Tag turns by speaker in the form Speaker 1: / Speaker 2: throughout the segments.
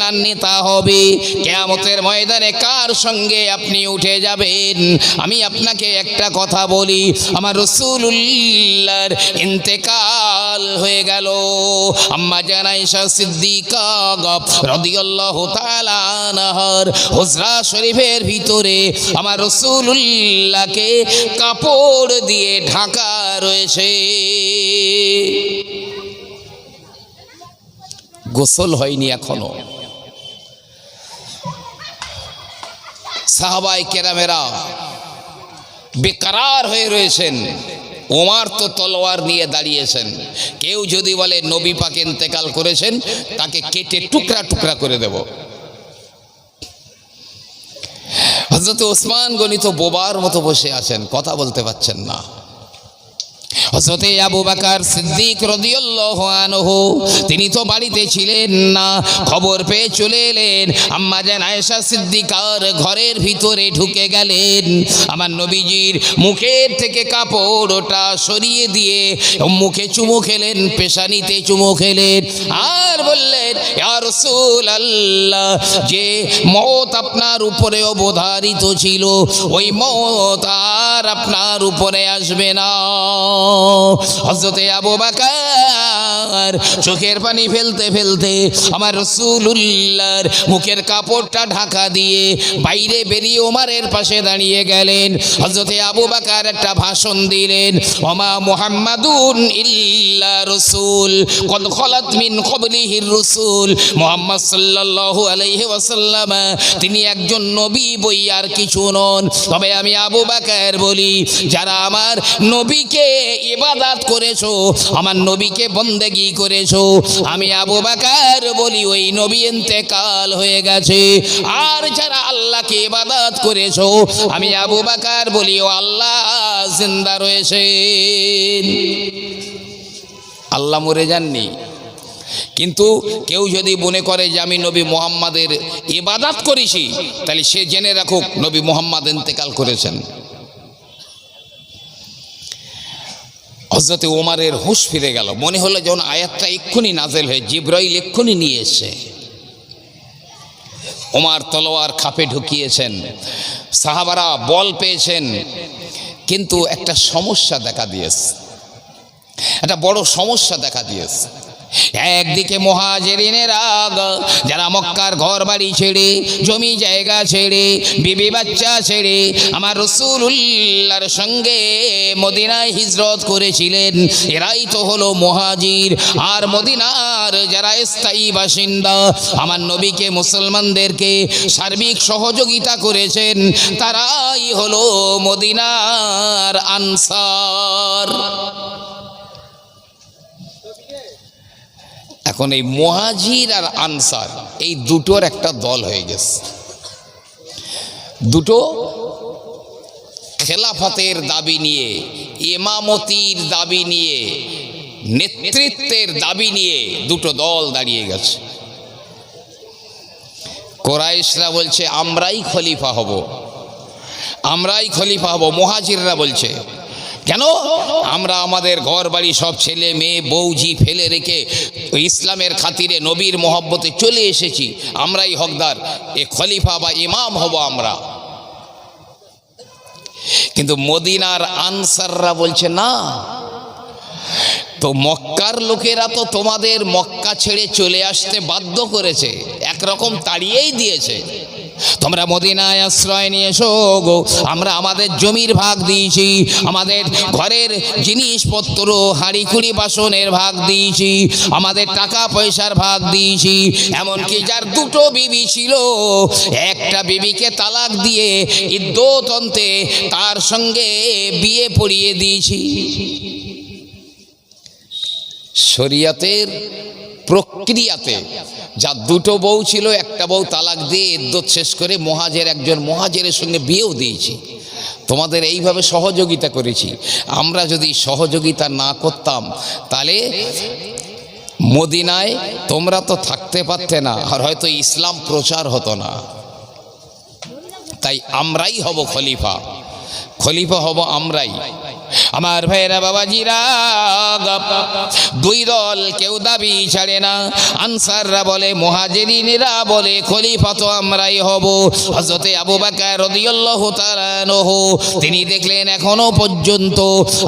Speaker 1: কার নেতা হবে, কিয়ামতের ময়দানে কার সঙ্গে আপনি উঠে যাবেন। আমি আপনাকে একটা কথা বলি, আমার রাসূলুল্লাহর ইন্তেকাল হয়ে গেল। আম্মা জান আয়েশা সিদ্দিকা রাদিয়াল্লাহু তাআলা আনহার হুজরা শরীফের ভিতরে আমার রাসূলুল্লাহকে কাপড় দিয়ে ঢাকা রয়েছে। গোসল হয়নি এখনো। সাহাবায়ে কেরামেরা বেকরার হয়ে রয়েছেন। ওমর তো তলোয়ার নিয়ে দাঁড়িয়েছেন। কেউ যদি বলে নবী পাক ইন্তেকাল করেছেন, তাকে কেটে টুকরা টুকরা করে দেব। হযরত ওসমান গনি তো বোবার মতো বসে আছেন, কথা বলতে পারছেন না। হযরত আবু বকর সিদ্দিক রাদিয়াল্লাহু আনহু তিনি তো বাড়িতে ছিলেন না, খবর পেয়ে চলে এলেন। আম্মা জান আয়েশা সিদ্দিকার ঘরের ভিতরে ঢুকে গেলেন। আমার নবীজির মুখের থেকে কাপড়টা সরিয়ে দিয়ে মুখে চুমু খেলেন, পেশানিতে চুমু খেলেন, আর বললেন, ইয়া রাসূলুল্লাহ, যে মওত আপনার উপরে অবধারিত ছিল, ওই মওত আর আপনার উপরে আসবে না। হযরত আবু বকর চোখের পানি ফেলতে ফেলতে আমার রাসূলুল্লাহর মুখের কাপড়টা ঢাকা দিয়ে বাইরে বেরিয়ে ওমরের পাশে দাঁড়িয়ে গেলেন। হযরত আবু বকর একটা ভাষণ দিলেন, ওমা মুহাম্মাদুন ইল্লা রাসূল কদ খলাত মিন ক্বাবলিহির রাসূল। মুহাম্মদ সাল্লাল্লাহু আলাইহি ওয়াসাল্লাম তিনি একজন নবী, বই আর কিছু নন। তবে আমি আবু বকর বলি, যারা আমার নবীকে ইবাদত করেছো, আমার নবীকে বন্দেগী করেছো, আমি আবু বকর বলি ওই নবী ইন্তেকাল হয়ে গেছে। আর যারা আল্লাহকে ইবাদত করেছো, আমি আবু বকর বলি ও আল্লাহ জিন্দা রয়েছেন। আল্লাহ মরে যাননি। কিন্তু কেউ যদি মনে করে যে আমি নবী মুহাম্মাদের ইবাদত করেছি, তাহলে সে জেনে রাখুক নবী মুহাম্মদ ইন্তেকাল করেছেন। হযরত ওমরের হুঁশ ফিরে গেল। মনে হলো যখন আয়াতটা এক্ষুনি নাজেল হয়ে জিবরাইল এক্ষুনি নিয়ে এসে ওমর তলোয়ার খাপে ঢুকিয়েছেন, সাহাবারা বল পেয়েছেন। কিন্তু একটা সমস্যা দেখা দিয়েছে, একটা বড় সমস্যা দেখা দিয়েছে। একদিকে মুহাজিরিনেরা যারা মক্কার ঘর বাড়ি ছেড়ে, জমি জায়গা ছেড়ে, বিবি বাচ্চা ছেড়ে আমার রাসূলুল্লাহর সঙ্গে মদিনায় হিজরত করেছিলেন, এরাই তো হলো মুহাজির। আর মদিনার যারা স্থায়ী বাসিন্দা, আমার নবীকে মুসলমানদেরকে সার্বিক সহযোগিতা করেছেন, তারাই হলো মদিনার আনসার। এখন এই মুহাজির আর আনসার এই দুটোর একটা দল হয়ে গেছে। দুটো খেলাফতের দাবি নিয়ে, ইমামতির দাবি নিয়ে, নেতৃত্বের দাবি নিয়ে দুটো দল দাঁড়িয়ে গেছে। কুরাইশরা বলছে আমরাই খলিফা হব, আমরাই খলিফা হব। মুহাজিররা বলছে কেন? আমরা আমাদের ঘর বাড়ি সব ছেলে মেয়ে বউজি ফেলে রেখে ইসলামের খাতিরে নবীর মহব্বতে চলে এসেছি, আমরাই হকদার, এ খলিফা বা ইমাম হব আমরা। কিন্তু মদিনার আনসাররা বলছে না, তো মক্কার লোকেরা তো তোমাদের মক্কা ছেড়ে চলে আসতে বাধ্য করেছে, একরকম তাড়িয়েই দিয়েছে। তোমরা মদিনায় আশ্রয় নিয়ে এসো গো, আমরা আমাদের জমির ভাগ দিয়েছি, আমাদের ঘরের জিনিসপত্র হাঁড়ি কুড়ি বাসনের ভাগ দিয়েছি, আমাদের টাকা পয়সার ভাগ দিয়েছি। এমনকি যার দুটো বিবি ছিল, একটা বিবিকে তালাক দিয়ে ইদ্যত অন্তে তার সঙ্গে বিয়ে পড়িয়ে দিয়েছি। শরিয়াতের প্রক্রিয়াতে যার দুটো বউ ছিল, একটা বউ তালাক দিয়ে ইদ্যত শেষ করে একজন মুহাজিরের সঙ্গে বিয়েও দিয়েছি। তোমাদের এইভাবে সহযোগিতা করেছি। আমরা যদি সহযোগিতা না করতাম, তাহলে মদিনায় তোমরা তো থাকতে পারতে না, আর হয়তো ইসলাম প্রচার হতো না। তাই আমরাই হব খলিফা, খলিফা হব আমরাই। আমার ভাইরা বাবাজিরা, দুই দল কেউ দাবি ছাড়ে না। আনসাররা বলে, মুহাজিরিনেরা বলে, খলিফা তো আমরাই হব। হযরতে আবু বকর রাদিয়াল্লাহু তাআলা আনহু তিনি দেখলেন এখনো পর্যন্ত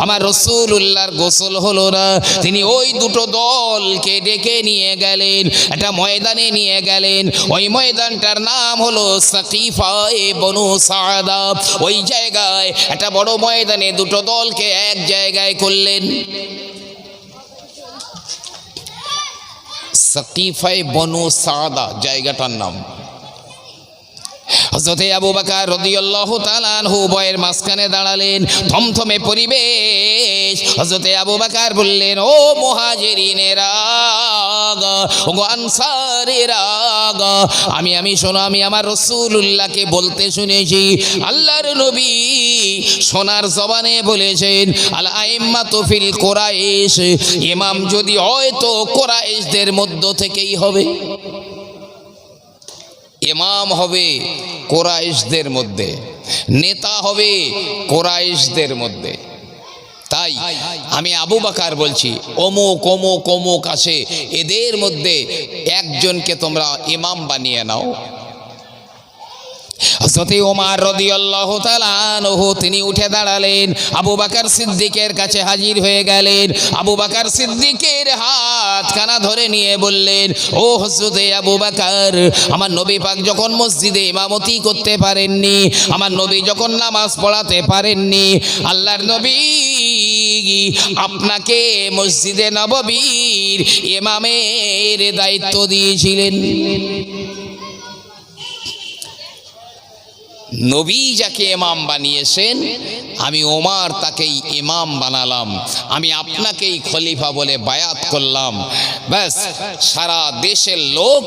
Speaker 1: আমার রাসূলুল্লাহর গোসল হলো না। তিনি ওই দুটো দলকে ডেকে নিয়ে গেলেন, একটা ময়দানে নিয়ে গেলেন। ওই ময়দানটার নাম হলো সাকিফা বনু সাআদা। ওই জায়গায় একটা বড় ময়দানে দুটো দলকে এক জায়গায় করলেন। সাকিফা বনু সাআদা জায়গাটার নাম। হযরতে আবু বকর রাদিয়াল্লাহু তাআলা আনহু বয়ের মাঝখানে দাঁড়ালেন, থমথমে পরিবেশ। হযরতে আবু বকর বললেন, ও মুহাজিরিনেরা, ও আনসারেরা, আমি শোনো, আমি আমার রাসূলুল্লাহকে বলতে শুনেছি, আল্লাহর নবী সোনার জবানে বলেছেন, আল আইম্মাতু ফিল কুরাইশ, ইমাম যদি হয় তো কুরাইশদের মধ্য থেকেই হবে। ইমাম হবে কুরাইশদের মধ্যে, নেতা হবে কুরাইশদের মধ্যে। তাই আমি আবু বকর বলছি, অমুক অমুক অমুক আছে, এদের মধ্যে একজনকে তোমরা ইমাম বানিয়ে নাও। হযরত ওমর রাদিয়াল্লাহু তাআলা আনহু তিনি উঠে দাঁড়ালেন, আবু বকর সিদ্দিকের কাছে হাজির হয়ে গেলেন। আবু বকর সিদ্দিকের হাতখানা ধরে নিয়ে বললেন, ও হযরত আবু বকর, আমার নবী পাক যখন মসজিদে ইমামতি করতে পারেননি, আমার নবী যখন নামাজ পড়াতে পারেননি, আল্লাহর নবী আপনাকে মসজিদে নববীর ইমামের দায়িত্ব দিয়েছিলেন। নবী যাকে ইমাম বানিয়েছেন, আমি ওমর তাকেই ইমাম বানালাম, আমি আপনাকেই খলিফা বলে বায়াত করলাম। ব্যাস, সারা দেশের লোক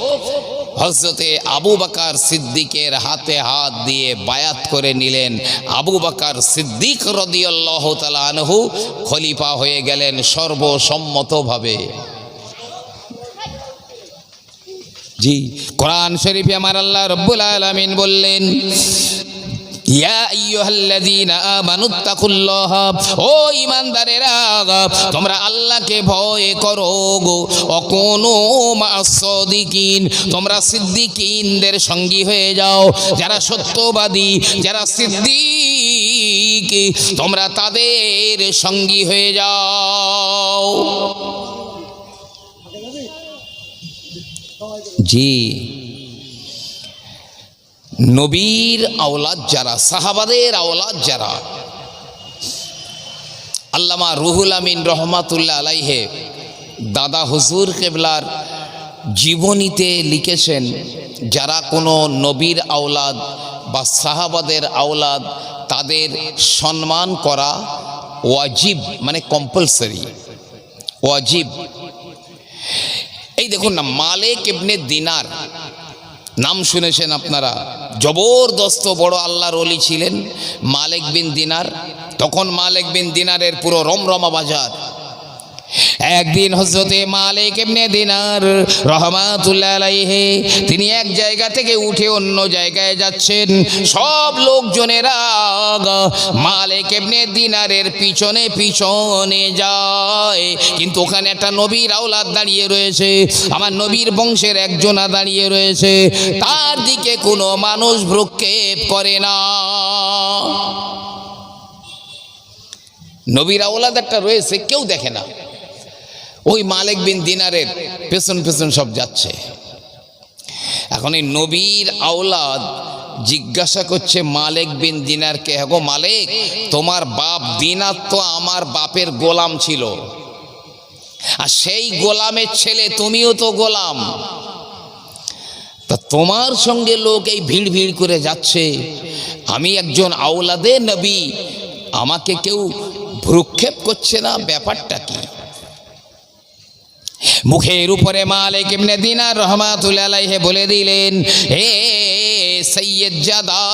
Speaker 1: হযরতে আবু বকর সিদ্দিকের হাতে হাত দিয়ে বায়াত করে নিলেন। আবু বকর সিদ্দিক রাদিয়াল্লাহু তাআলা আনহু খলিফা হয়ে গেলেন সর্বসম্মতভাবে। জি, কোরআন শরীফে আমার আল্লাহ রাব্বুল আলামিন বললেন, ইয়া আইয়ুহাল্লাযীনা আমানুত্তাকুল্লাহ, ও ঈমানদারেরা, তোমরা আল্লাহকে ভয় করো গো। ওয়াকুনু মা'আস সাদিকিন, তোমরা সিদ্দিকিনদের সঙ্গী হয়ে যাও। যারা সত্যবাদী, যারা সিদ্দিক, তোমরা তাদের সঙ্গী হয়ে যাও। জি, নবীর আওলাদ যারা, সাহাবাদের আওলাদ যারা, আল্লামা রুহুল আমিন রহমাতুল্লাহ আলাইহে দাদা হুজুর কেবলার জীবনীতে লিখেছেন, যারা কোনো নবীর আওলাদ বা সাহাবাদের আওলাদ, তাদের সম্মান করা ওয়াজিব, মানে কম্পালসারি, ওয়াজিব। এই দেখুন না, মালিক ইবনে দিনার নাম শুনেছেন আপনারা, জবরদস্ত বড় আল্লাহর ওলি ছিলেন মালিক বিন দিনার। তখন মালিক বিন দিনারের পুরো রমরমা বাজার। একদিন হযরতে মালিক ইবনে দিনার রহমাতুল্লাহ আলাইহি তিনি এক জায়গা থেকে উঠে অন্য জায়গায় যাচ্ছেন। সব লোকজনেরা মালিক ইবনে দিনারের পিছনে পিছনে যায়, কিন্তু ওখানে একটা নবীর আওলাদ দাঁড়িয়ে রয়েছে, আমার নবীর বংশের একজনা দাঁড়িয়ে রয়েছে, তার দিকে কোনো মানুষ ভ্রুক্ষেপ করে না। নবীর আওলাদ একটা রয়েছে, কেউ দেখে না। ওই মালিক বিন দিনারের পেছন পেছন সব যাচ্ছে। এখন এই নবীর আওলাদ জিজ্ঞাসা করছে মালিক বিন দিনারকে, হ্যাঁ গো মালিক, তোমার বাপ দিনার তো আমার বাপের গোলাম ছিল, আর সেই গোলামের ছেলে তুমিও তো গোলাম, তা তোমার সঙ্গে লোক এই ভিড় ভিড় করে যাচ্ছে, আমি একজন আওলাদে নবী, আমাকে কেউ ভ্রুক্ষেপ করছে না, ব্যাপারটা কি? মুখের উপরে মালিক ইবনে দিনার রহমাতুল্লাহ আলাইহি বলে দিলেন, হে সৈয়দ জাদা,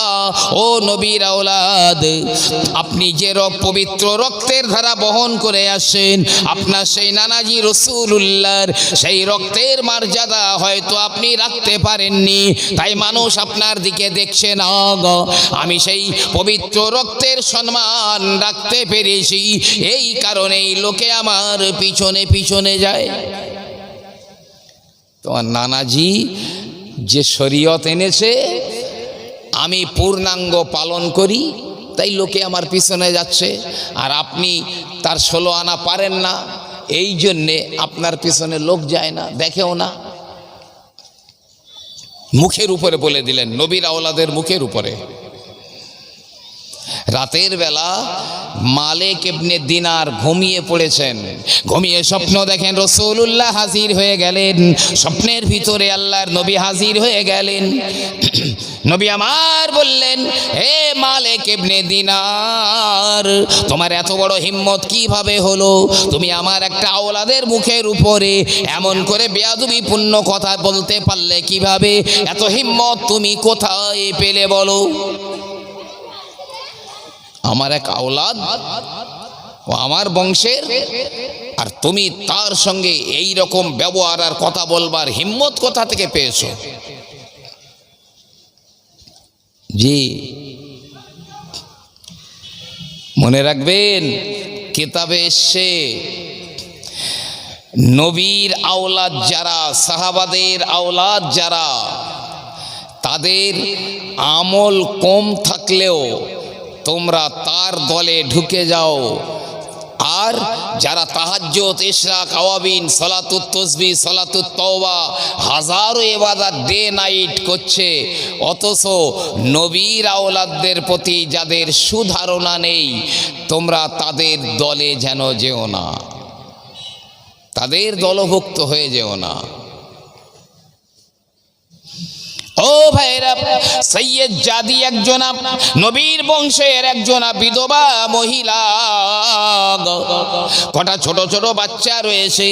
Speaker 1: ও নবীর আওলাদ, আপনি যে পবিত্র রক্তের ধারা বহন করে আসেন, আপনার সেই নানাজি রাসূলুল্লাহর সেই রক্তের মর্যাদা হয়তো আপনি রাখতে পারেননি, তাই মানুষ আপনার দিকে দেখছে না। আমি সেই পবিত্র রক্তের সম্মান রাখতে পেরেছি, এই কারণেই লোকে আমার পিছনে পিছনে যায়। তোমার নানাজি যে শরীয়ত এনেছে আমি পূর্ণাঙ্গ পালন করি, তাই লোকে আমার পিছনে যাচ্ছে। আর আপনি তার 16 আনা পারেন না, এই জন্যে আপনার পিছনে লোক যায় না, দেখেও না। মুখের উপরে বলে দিলেন, নবীর আওলাদের মুখের উপরে। রাতের বেলা মালিক ইবনে দিনার ঘুমিয়ে পড়েছেন, ঘুমিয়ে স্বপ্ন দেখেন রাসূলুল্লাহ হাজির হয়ে গেলেন। স্বপ্নের ভিতরে আল্লাহর নবী হাজির হয়ে গেলেন। নবী আমার বললেন, হে মালিক ইবনে দিনার, তোমার এত বড় হিম্মত কিভাবে হলো? তুমি আমার একটা আওলাদের মুখের উপরে এমন করে বেয়াদবিপূর্ণ কথা বলতে পারলে কিভাবে? এত হিম্মত তুমি কোথায় পেলে বলো? আমার এক আওলাদ, ও আমার বংশের, আর তুমি তার সঙ্গে এই রকম ব্যবহার আর কথা বলবার হিম্মত কোথা থেকে পেয়েছো? জি, মনে রাখবেন, কিতাবে এসছে নবীর আওলাদ যারা, সাহাবাদের আওলাদ যারা, তাদের আমল কম থাকলেও তোমরা তার দলে ঢুকে যাও। আর যারা তাহাজ্জুদ, ইশরাক, আওয়াবিন, সালাতুত তাসবিহ, সালাতুত তওবা, হাজারো ইবাদত ডে নাইট করছে, অথচ নবীর আওলাদদের প্রতি যাদের সুধারণা নেই, তোমরা তাদের দলে যেন যেও না, তাদের দলভুক্ত হয়ে যেও না। ও ভাইরা, সৈয়দ জাদি একজন নবীর বংশের একজন বিধবা মহিলা, কটা ছোট ছোট বাচ্চা রয়েছে।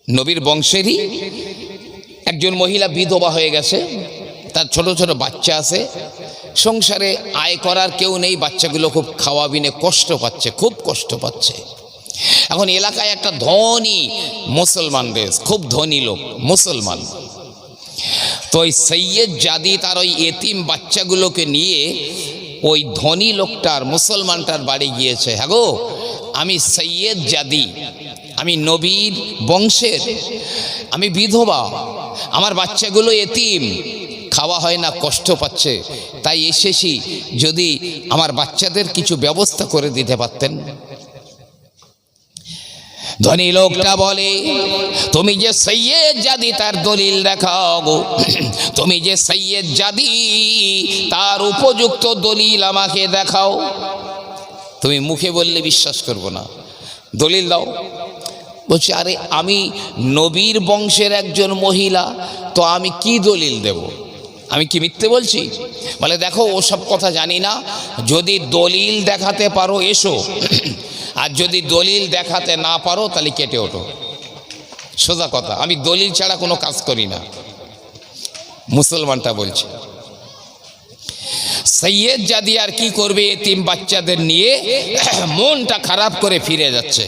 Speaker 1: নবীর বংশেরই একজন মহিলা বিধবা হয়ে গেছে, তার ছোট ছোট বাচ্চা আছে, সংসারে আয় করার কেউ নেই, বাচ্চাগুলো খুব খাওয়া বিনে কষ্ট পাচ্ছে, খুব কষ্ট পাচ্ছে। এখন এলাকায় একটা ধনী মুসলমান দেশ, খুব ধনী লোক মুসলমান, তো ওই সৈয়দ জাদি তার ওই এতিম বাচ্চাগুলোকে নিয়ে ওই ধনী লোকটার, মুসলমানটার বাড়ি গিয়েছে। হ্যাঁ গো, আমি সৈয়দ জাদি, আমি নবীর বংশের, আমি বিধবা, আমার বাচ্চাগুলো এতিম, খাওয়া হয় না, কষ্ট পাচ্ছে, তাই এসেছি, যদি আমার বাচ্চাদের কিছু ব্যবস্থা করে দিতে পারতেন। ধনী লোকটা বলে, তুমি যে সৈয়দ জাদি তার দলিল দেখাও গো, তুমি যে সৈয়দ জাদি তার উপযুক্ত দলিল আমাকে দেখাও। তুমি মুখে বললে বিশ্বাস করব না, দলিল দাও। বলছি, আরে আমি নবীর বংশের একজন মহিলা, তো আমি কি দলিল দেব? আমি কি মিথ্যে বলছি? বলে, দেখো ওসব কথা জানি না, যদি দলিল দেখাতে পারো এসো, আর যদি দলিল দেখাতে না পারো তাহলে কেটে ওঠো। সোজা কথা, আমি দলিল ছাড়া কোনো কাজ করি না। মুসলমানটা বলছে। সৈয়দ জাদি আর কি করবে, এতিম বাচ্চাদের নিয়ে মনটা খারাপ করে ফিরে যাচ্ছে।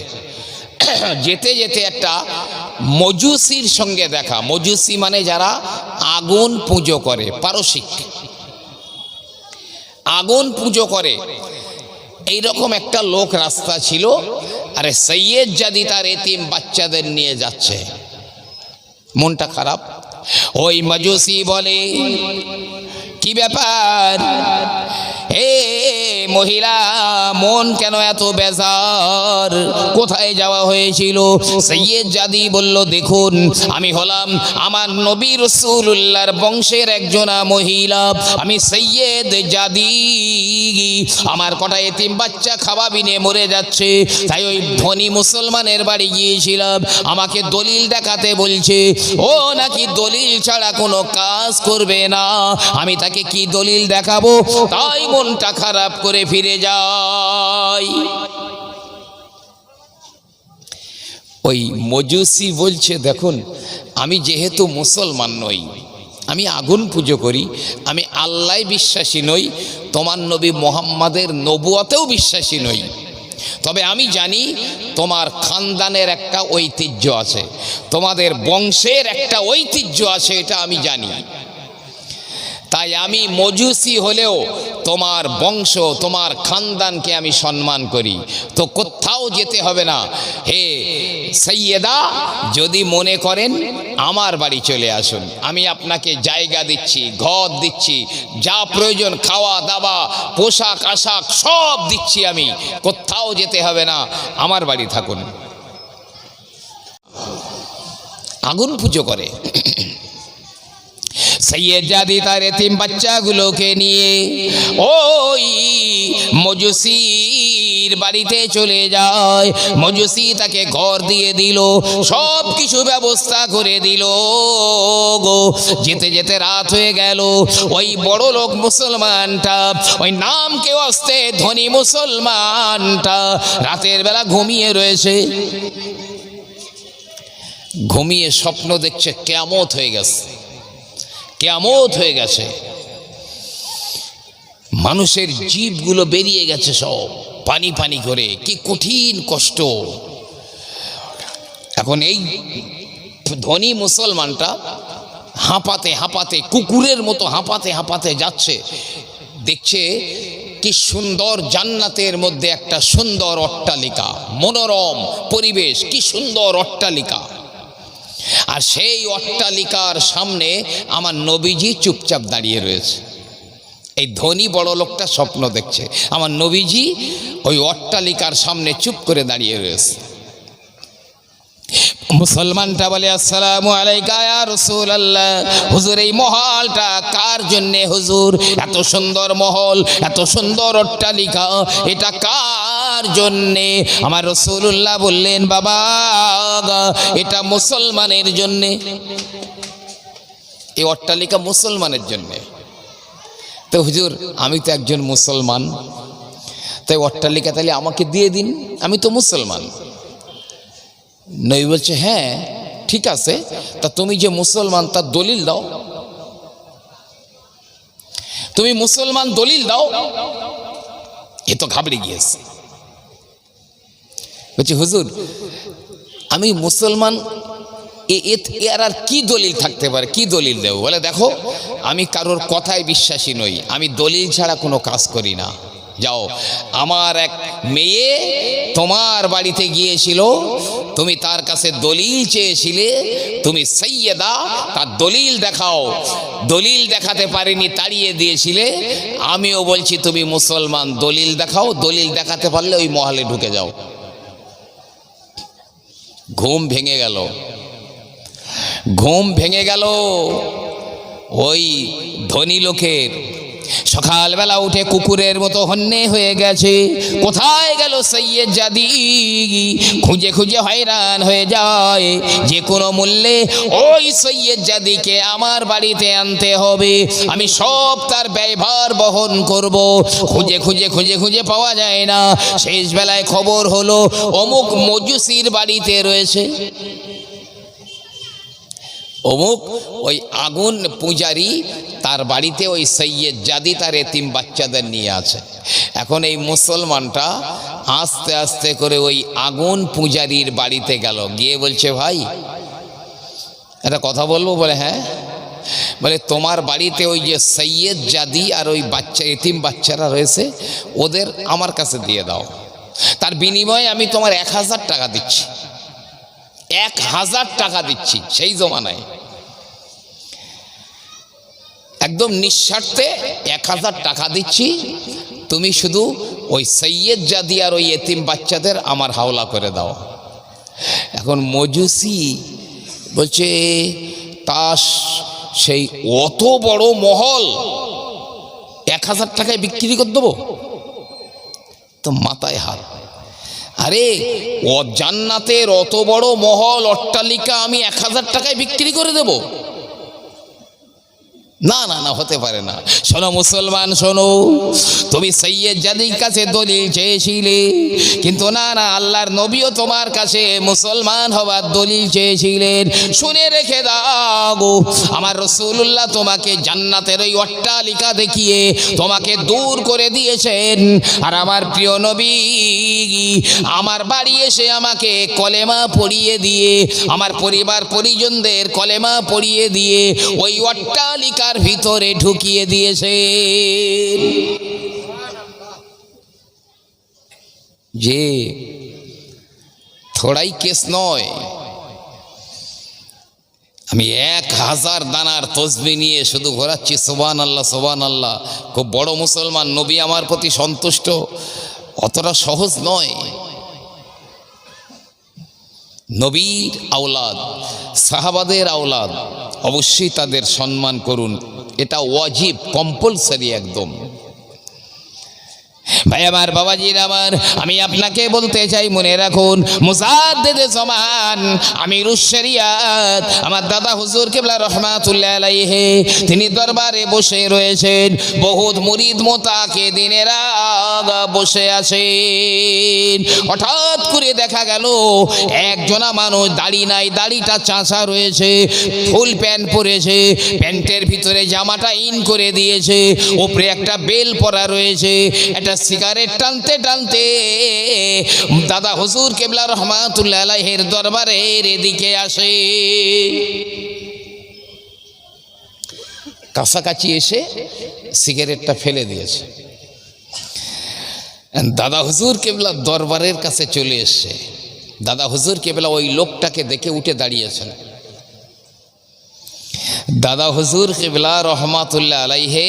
Speaker 1: যেতে যেতে একটা মজুসির সঙ্গে দেখা। মজুসি মানে যারা আগুন পুজো করে, পারসিক, আগুন পুজো করে, এইরকম একটা লোক রাস্তা ছিল। আরে সৈয়দ জাদি তার এতিম বাচ্চাদের নিয়ে যাচ্ছে, মনটা খারাপ। ওই মজুসি বলে, কি ব্যাপার হে মহিলা, মন কেন এত বেজার, কোথায় যাওয়া হয়েছিল? সৈয়দ জাদি বলল, দেখুন, আমি হলাম আমার নবী রাসূলুল্লাহর বংশের একজনা মহিলা, আমি সৈয়দ জাদি, আমার কটা এতিম বাচ্চা খাওয়া বিনে মরে যাচ্ছে, তাই ওই ধনী মুসলমানের বাড়ি গিয়েছিলাম, আমাকে দলিল দেখাতে বলছে, ও নাকি দলিল ছাড়া কোনো কাজ করবে না, আমি তাকে কি দলিল দেখাবো? তাই মনটা খারাপ করে ফিরে যাই। ওই মজুসি বলছে, দেখুন, আমি যেহেতু মুসলমান নই, আমি আগুন পুজো করি, আমি আল্লাহ বিশ্বাসী নই, তোমার নবী মোহাম্মদের নবুয়তেও বিশ্বাসী নই। তবে আমি জানি তোমার খানদানের একটা ঐতিহ্য আছে, তোমাদের বংশের একটা ঐতিহ্য আছে, এটা আমি জানি। তাই আমি মজুসি হলেও তোমার বংশ, তোমার খানদানকে আমি সম্মান করি। তো কোথাও যেতে হবে না। হে সৈয়দা, যদি মনে করেন আমার বাড়ি চলে আসুন, আমি আপনাকে জায়গা দিচ্ছি, ঘর দিচ্ছি, যা প্রয়োজন খাওয়া দাওয়া পোশাক আশাক সব দিচ্ছি আমি, কোথাও যেতে হবে না, আমার বাড়ি থাকুন। আগুন পুজো করে। সৈয়দ জাদি তার এতিম বাচ্চাগুলোকে নিয়ে ওই মজুসির বাড়িতে চলে যায়। মজুসি তাকে ঘর দিয়ে দিল, সব কিছু ব্যবস্থা করে দিল গো। যেতে যেতে রাত হয়ে গেল। ওই বড় লোক মুসলমানটা, ওই নাম কেউ আসতে ধনী মুসলমানটা রাতের বেলা ঘুমিয়ে রয়েছে। ঘুমিয়ে স্বপ্ন দেখছে কিয়ামত হয়ে গেছে, কিয়ামত হয়ে গেছে, মানুষের জীবগুলো বেরিয়ে গেছে সব পানি পানি করে, কি কঠিন কষ্ট। এখন এই ধনী মুসলমানটা হাঁপাতে হাঁপাতে, কুকুরের মতো হাঁপাতে হাঁপাতে যাচ্ছে, দেখছে কি সুন্দর জান্নাতের মধ্যে একটা সুন্দর অট্টালিকা, মনোরম পরিবেশ, কি সুন্দর অট্টালিকা। আর সেই অট্টালিকার সামনে আমার নবীজি চুপচাপ দাঁড়িয়ে রয়েছে। এই ধনী বড় লোকটা স্বপ্ন দেখছে, আমার নবীজি ওই অট্টালিকার সামনে চুপ করে দাঁড়িয়ে রয়েছে। মুসলমানটা বলে, আসসালামু আলাইকা ইয়া রাসূলুল্লাহ। হুজুর, এই মহলটা কার জন্যে হুজুর? এত সুন্দর মহল, এত সুন্দর অট্টালিকা, এটা কার জন্যে? আমার রাসূলুল্লাহ বললেন, বাবা এটা মুসলমানের জন্যে, এই অট্টালিকা মুসলমানের জন্যে। তো হুজুর, আমি তো একজন মুসলমান, তাই অট্টালিকা তাহলে আমাকে দিয়ে দিন, আমি তো মুসলমান। নবী বলছে, হ্যাঁ ঠিক আছে, তা তুমি যে মুসলমান তার দলিল দাও, তুমি মুসলমান দলিল দাও। এ তো ঘাবড়ে গিয়েছে, বলছে হুজুর আমি মুসলমান, এর আর কি দলিল থাকতে পারে, কি দলিল দেব? বলে, দেখো আমি কারোর কথায় বিশ্বাসী নই, আমি দলিল ছাড়া কোনো কাজ করি না। যাও, আমার এক মেয়ে তোমার বাড়িতে গিয়েছিল, তুমি তার কাছে দলিল চেয়েছিলে, তুমি সৈয়দা, তার দলিল দেখাও। দলিল দেখাতে পারেনি, তাড়িয়ে দিয়েছিলে। আমিও বলছি তুমি মুসলমান, দলিল দেখাও, দলিল দেখাতে পারলে ওই মহলে ঢুকে যাও। ঘুম ভেঙে গেল, ঘুম ভেঙে গেল ওই ধনী লোকের। সকালবেলা উঠে কুকুরের মতো হন্যে হয়ে গেছে, কোথায় গেল সৈয়দ জাদি? খুঁজে খুঁজে হয়রান হয়ে যায়, যে কোনো মূল্যে ওই সৈয়দ জাদিকে আমার বাড়িতে আনতে হবে, আমি সব তার ব্যয়ভার বহন করব। খুঁজে খুঁজে খুঁজে খুঁজে পাওয়া যায় না। শেষ বেলায় খবর হলো অমুক মজুসির বাড়িতে রয়েছে, অমুক ওই আগুন পূজারি তার বাড়িতে ওই সৈয়দ জাদি তার এতিম বাচ্চাদের নিয়ে আছে। এখন এই মুসলমানটা আস্তে আস্তে করে ওই আগুন পূজারির বাড়িতে গেল, গিয়ে বলছে, ভাই একটা কথা বলবো? বলে, হ্যাঁ। বলে, তোমার বাড়িতে ওই যে সৈয়দ জাদি আর ওই বাচ্চা এতিম বাচ্চারা রয়েছে, ওদের আমার কাছে দিয়ে দাও, তার বিনিময়ে আমি তোমার 1000 টাকা দিচ্ছি, 1000 টাকা দিচ্ছি। সেই জমানায় একদম নিঃস্বার্থে 1000 টাকা দিচ্ছি, তুমি শুধু ওই সৈয়দ জাদি আর ওই এতিম বাচ্চাদের আমার হাওলা করে দাও। এখন মজুসি বলছে, তা সেই অত বড় মহল 1000 টাকায় বিক্রি করে দেবো? তো মাথায় হাত। আরে ও জান্নাতের অত বড় মহল অট্টালিকা আমি 1000 টাকায় বিক্রি করে দেব? না না না, হতে পারে না। শোনো মুসলমান শোনো, তুমি সৈয়দ জাদির কাছে দলিল চেয়েছিলে, কিন্তু না না, আল্লাহর নবীও তোমার কাছে মুসলমান হওয়ার দলিল চেয়েছিলেন। শুনে রেখে দাও, আমার রাসূলুল্লাহ তোমাকে জান্নাতের ওই অট্টালিকা দেখিয়ে তোমাকে দূর করে দিয়েছেন। আর আমার প্রিয় নবী আমার বাড়ি এসে আমাকে কলেমা পড়িয়ে দিয়ে, আমার পরিবার পরিজনদের কলেমা পড়িয়ে দিয়ে ওই অট্টালিকার ভিতরে ঢুকিয়ে দিয়েছে। যে থোড়াই কেস নয়, আমি 1000 দানার তসবিহ নিয়ে শুধু ঘোরাচ্ছি সুবহানাল্লাহ সুবহানাল্লাহ। খুব বড় মুসলমান, নবী আমার প্রতি সন্তুষ্ট, অতটা সহজ নয়। নবীর আওলাদ, সাহাবাদের আওলাদ, অবশ্যই তাদের সম্মান করুন, এটা ওয়াজিব, কম্পালসারি একদম। ভাই আমার, বাবাজির আমার, আমি আপনাকে বলতে চাই, মনে রাখুন, মুজাদ্দিদে জামান আমিরুশ শরিয়াত আমার দাদা হুজুর কিবলা রহমাতুল্লাহ আলাইহি, তিনি দরবারে বসে রয়েছেন, বহুত মুরিদ মুতাকিদিনেরা বসে আছেন। হঠাৎ করে দেখা গেল একজনা মানুষ দাড়ি নাই, দাড়িটা চাঁচা রয়েছে, ফুল প্যান্ট পরেছে, প্যান্টের ভিতরে জামাটা ইন করে দিয়েছে, উপরে একটা বেল পরা রয়েছে, একটা সিগারেট টানতে টানতে দাদা হুজুর কিবলা রহমাতুল্লাহ আলাইহির দরবারের এদিকে আসে। কাছাকাছি এসে সিগারেটটা ফেলে দিয়েছে। দাদা হুজুর কিবলা দরবারের কাছে চলে এসছে। দাদা হুজুর কিবলা ওই লোকটাকে দেখে উঠে দাঁড়িয়েছেন। দাদা হুজুর কিবলা রহমাতুল্লাহ আলাইহি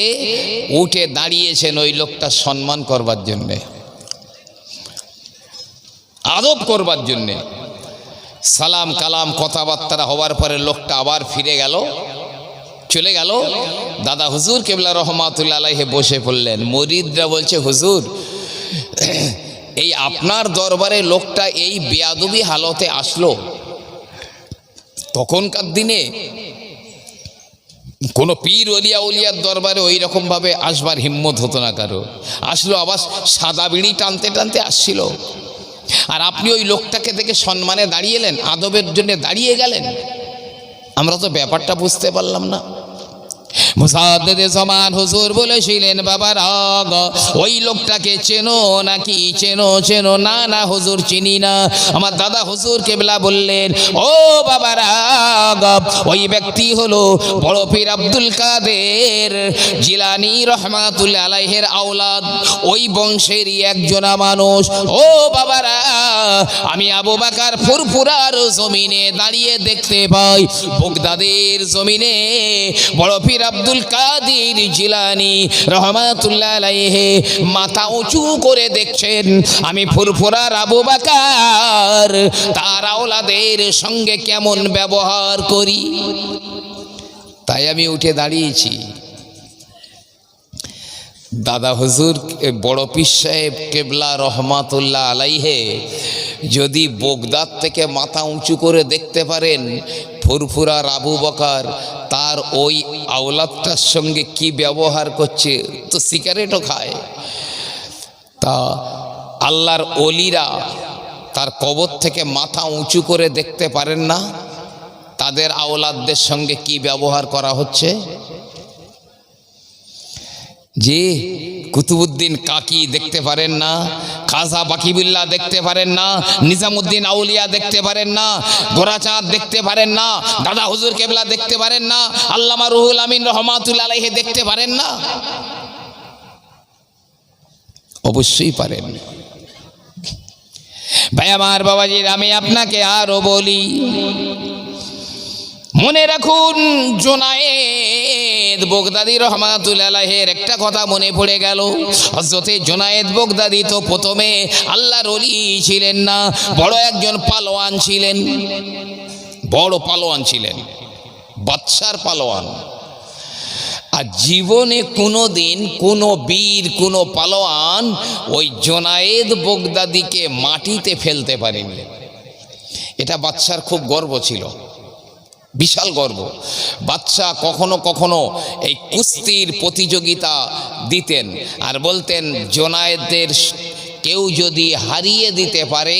Speaker 1: উঠে দাঁড়িয়েছেন ওই লোকটা সম্মান করবার জন্যে, আদব করবার জন্যে। সালাম কালাম কথাবার্তা হওয়ার পরে লোকটা আবার ফিরে গেল, চলে গেল। দাদা হুজুর কিবলা রহমাতুল্লাহ আলাইহি বসে পড়লেন। মুরিদরা বলছে, হুজুর, এই আপনার দরবারে লোকটা এই বেয়াদবি হালতে আসলো। তখনকার দিনে কোনো পীর ওলিয়া উলিয়ার দরবারে ওই রকম ভাবে আসবার হিম্মত হতো না কারো। আসলো আবার সাদা বিড়ি টানতে টানতে আসছিল, আর আপনি ওই লোকটাকে দেখে সম্মানে দাঁড়িয়েলেন, আদবের জন্য দাঁড়িয়ে গেলেন। আমরা তো ব্যাপারটা বুঝতে পারলাম না। মুজাদ্দিদে জামান হুজুর বলেছিলেন, বাবারা ওই লোকটাকে চেনো নাকি? চেনো? না না হুজুর, চিনি না। আমার দাদা হুজুর কিবলা বললেন, ও বাবারা, ওই ব্যক্তি হলো বড় পীর আব্দুল কাদের জিলানী রহমাতুল্লাহ আলাইহির আওলাদ, ওই বংশেরই একজনা মানুষ। ও বাবারা, আমি আবু বকর ফুরফুরার জমিনে দাঁড়িয়ে দেখতে পাই, বাগদাদের জমিনে বড় পীর আব্দুল কাদের জিলানী রহমাতুল্লাহ আলাইহি মাথা উঁচু করে দেখছেন আমি ফুরফুরার আবু বকর তার আওলাদের সঙ্গে কেমন ব্যবহার করি। তাই আমি উঠে দাঁড়িয়েছি। দাদা হুজুর বড় পীর সাহেব কিবলা রহমাতুল্লাহ আলাইহি যদি বাগদাদ থেকে মাথা উঁচু করে দেখতে পারেন ফুরফুরার আবু বকর তার ওই আওলাদটার সঙ্গে কি ব্যবহার করছে, তো সিগারেটও খায়, তা আল্লাহর ওলিরা তার কবর থেকে মাথা উঁচু করে দেখতে পারেন না তাদের আওলাদদের সঙ্গে কি ব্যবহার করা হচ্ছে। যে কুতুবউদ্দিন কাকি দেখতে পারেন না, খাজা বাকিবুল্লাহ দেখতে পারেন না, নিজামুদ্দিন আউলিয়া দেখতে পারেন না, গোরাচাঁদ দেখতে পারেন না, দাদা হুজুর কিবলা দেখতে পারেন না, আল্লামা রুহুল আমিন রহমাতুল্লাহ আলাইহি দেখতে পারেন না? অবশ্যই পারেন। ভাই আমার, বাবাজির, আমি আপনাকে আরো বলি, মনে রাখুন, জুনায়েদ বাগদাদী রহমাতুল্লাহ আলাইহির একটা কথা মনে পড়ে গেল। হযরতে জুনায়েদ বাগদাদী তো প্রথমে আল্লাহর ওলি ছিলেন না, বড় একজন পালোয়ান ছিলেন, বড় পালোয়ান ছিলেন, বাদশার পালোয়ান। আর জীবনে কোনো দিন কোনো বীর কোনো পালোয়ান ওই জুনায়েদ বাগদাদীকে মাটিতে ফেলতে পারেনি। এটা বাদশার খুব গর্ব ছিল। বিশাল গর্ব। বাদশা কখনো কখনো এই কুস্তির প্রতিযোগিতা দিতেন আর বলতেন জোনায়েদের কেউ যদি হারিয়ে দিতে পারে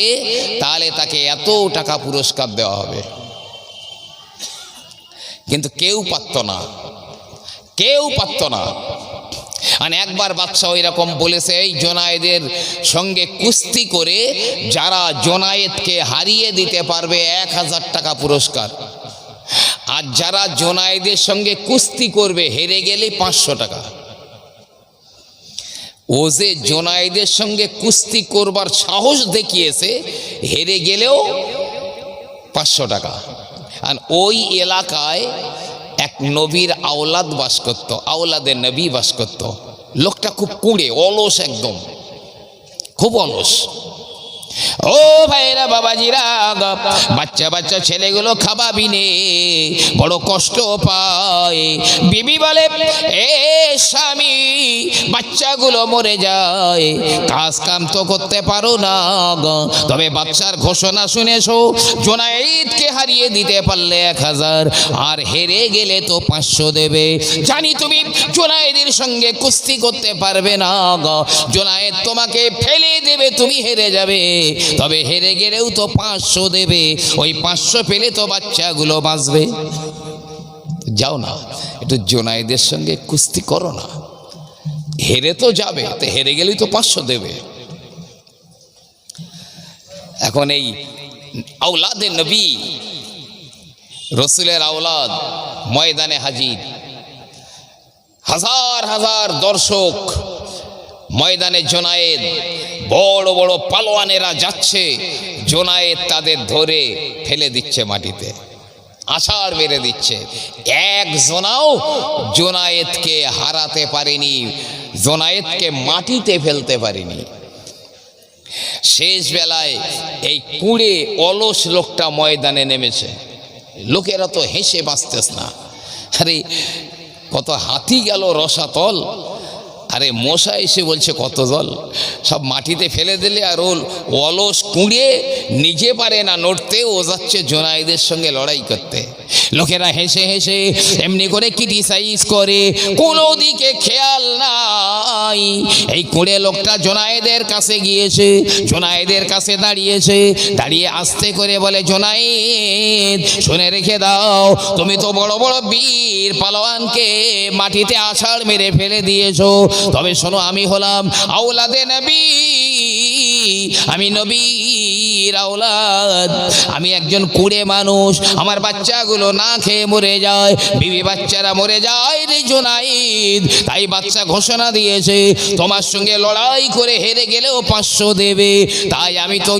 Speaker 1: তাহলে তাকে এত টাকা পুরস্কার দেওয়া হবে। কিন্তু কেউ পারত না, কেউ পারত না। আর একবার বাদশা ওই রকম বলেছে, এই জোনায়েদের সঙ্গে কুস্তি করে যারা জোনায়েদকে হারিয়ে দিতে পারবে 1000 টাকা পুরস্কার, আর যারা জোনায়েদের সঙ্গে কুস্তি করবে হেরে গেলে 500 টাকা। ও যে জোনায়েদের সঙ্গে কুস্তি করবার সাহস দেখিয়েছে, হেরে গেলেও 500 টাকা। আর ওই এলাকায় এক নবীর আওলাদ বাস করত, আওলাদের নবী বাস করত। লোকটা খুব কুঁড়ে, অলস, একদম খুব অলস। ও ভাইরা বাবাজিরা, বাচ্চা বাচ্চা ছেলেগুলো খাবাবি নে, বড় কষ্ট পায়। বিবি বলে, এ স্বামী, বাচ্চাগুলো মরে যায়, কাজ কাম তো করতে পারো না, তবে বাচ্চার ঘোষণা শুনেছো, জোনায়েদকে হারিয়ে দিতে পারলে 1000, আর হেরে গেলে তো 500 দেবে। জানি তুমি জোনায়েদের সঙ্গে কুস্তি করতে পারবে না, জোনায়েদ তোমাকে ফেলে দেবে, তুমি হেরে যাবে, তবে হেরে গেলেও তো 500 দেবে। ওই 500 পেলে তো বাচ্চাগুলো বাঁচবে। যাও না, একটু জোনায়েদের সঙ্গে কুস্তি করো না, হেরে তো যাবে, তো হেরে গেলেই তো 500 দেবে। এখন এই আওলাদে নবী, রসুলের আওলাদ ময়দানে হাজির, হাজার হাজার দর্শক ময়দানে। জোনায়েদ, বড় বড় পালোয়ানেরা যাচ্ছে, জোনায়েদ তাদের ধরে ফেলে দিচ্ছে মাটিতে, আছাড় মেরে দিচ্ছে। একজনাও জোনায়েদকে হারাতে পারেনি, জোনায়েদকে মাটিতে ফেলতে পারেনি। শেষ বেলায় এই কুঁড়ে অলস লোকটা ময়দানে নেমেছে। লোকেরা তো হেসে বাঁচতেস না। আরে কত হাতি গেল রসাতল, আরে মশা এসে বলছে কত জল, সব মাটিতে ফেলে দিলে। আর ও অলস কুঁড়ে নিজে পারে না নড়তে, ও যাচ্ছে জোনায়েদের সঙ্গে লড়াই করতে। লোকেরা হেসে হেসে এমনি করে ক্রিটিসাইজ করে, কোনো দিকে খেয়াল নাই। এই কুঁড়ে লোকটা জোনায়েদের কাছে গিয়েছে, জোনায়েদের কাছে দাঁড়িয়েছে, দাঁড়িয়ে আস্তে করে বলে, জোনায়েদ শুনে রেখে দাও, তুমি তো বড় বড় বীর পালোয়ানকে মাটিতে আছাড় মেরে ফেলে দিয়েছো, তবে শোনো, আমি হলাম আওলাদে নবী, আমি নবীর আওলাদ, আমি একজন কুঁড়ে মানুষ, আমার বাচ্চাগুলো না খেয়ে মরে যায়, বিবি বাচ্চারা মরে যায় রে জোনায়েদ। তাই বাচ্চা ঘোষণা দিয়েছে, তোমার সঙ্গে লড়াই করে হেরে গেলেও 500 দেবে। তাই আমি তো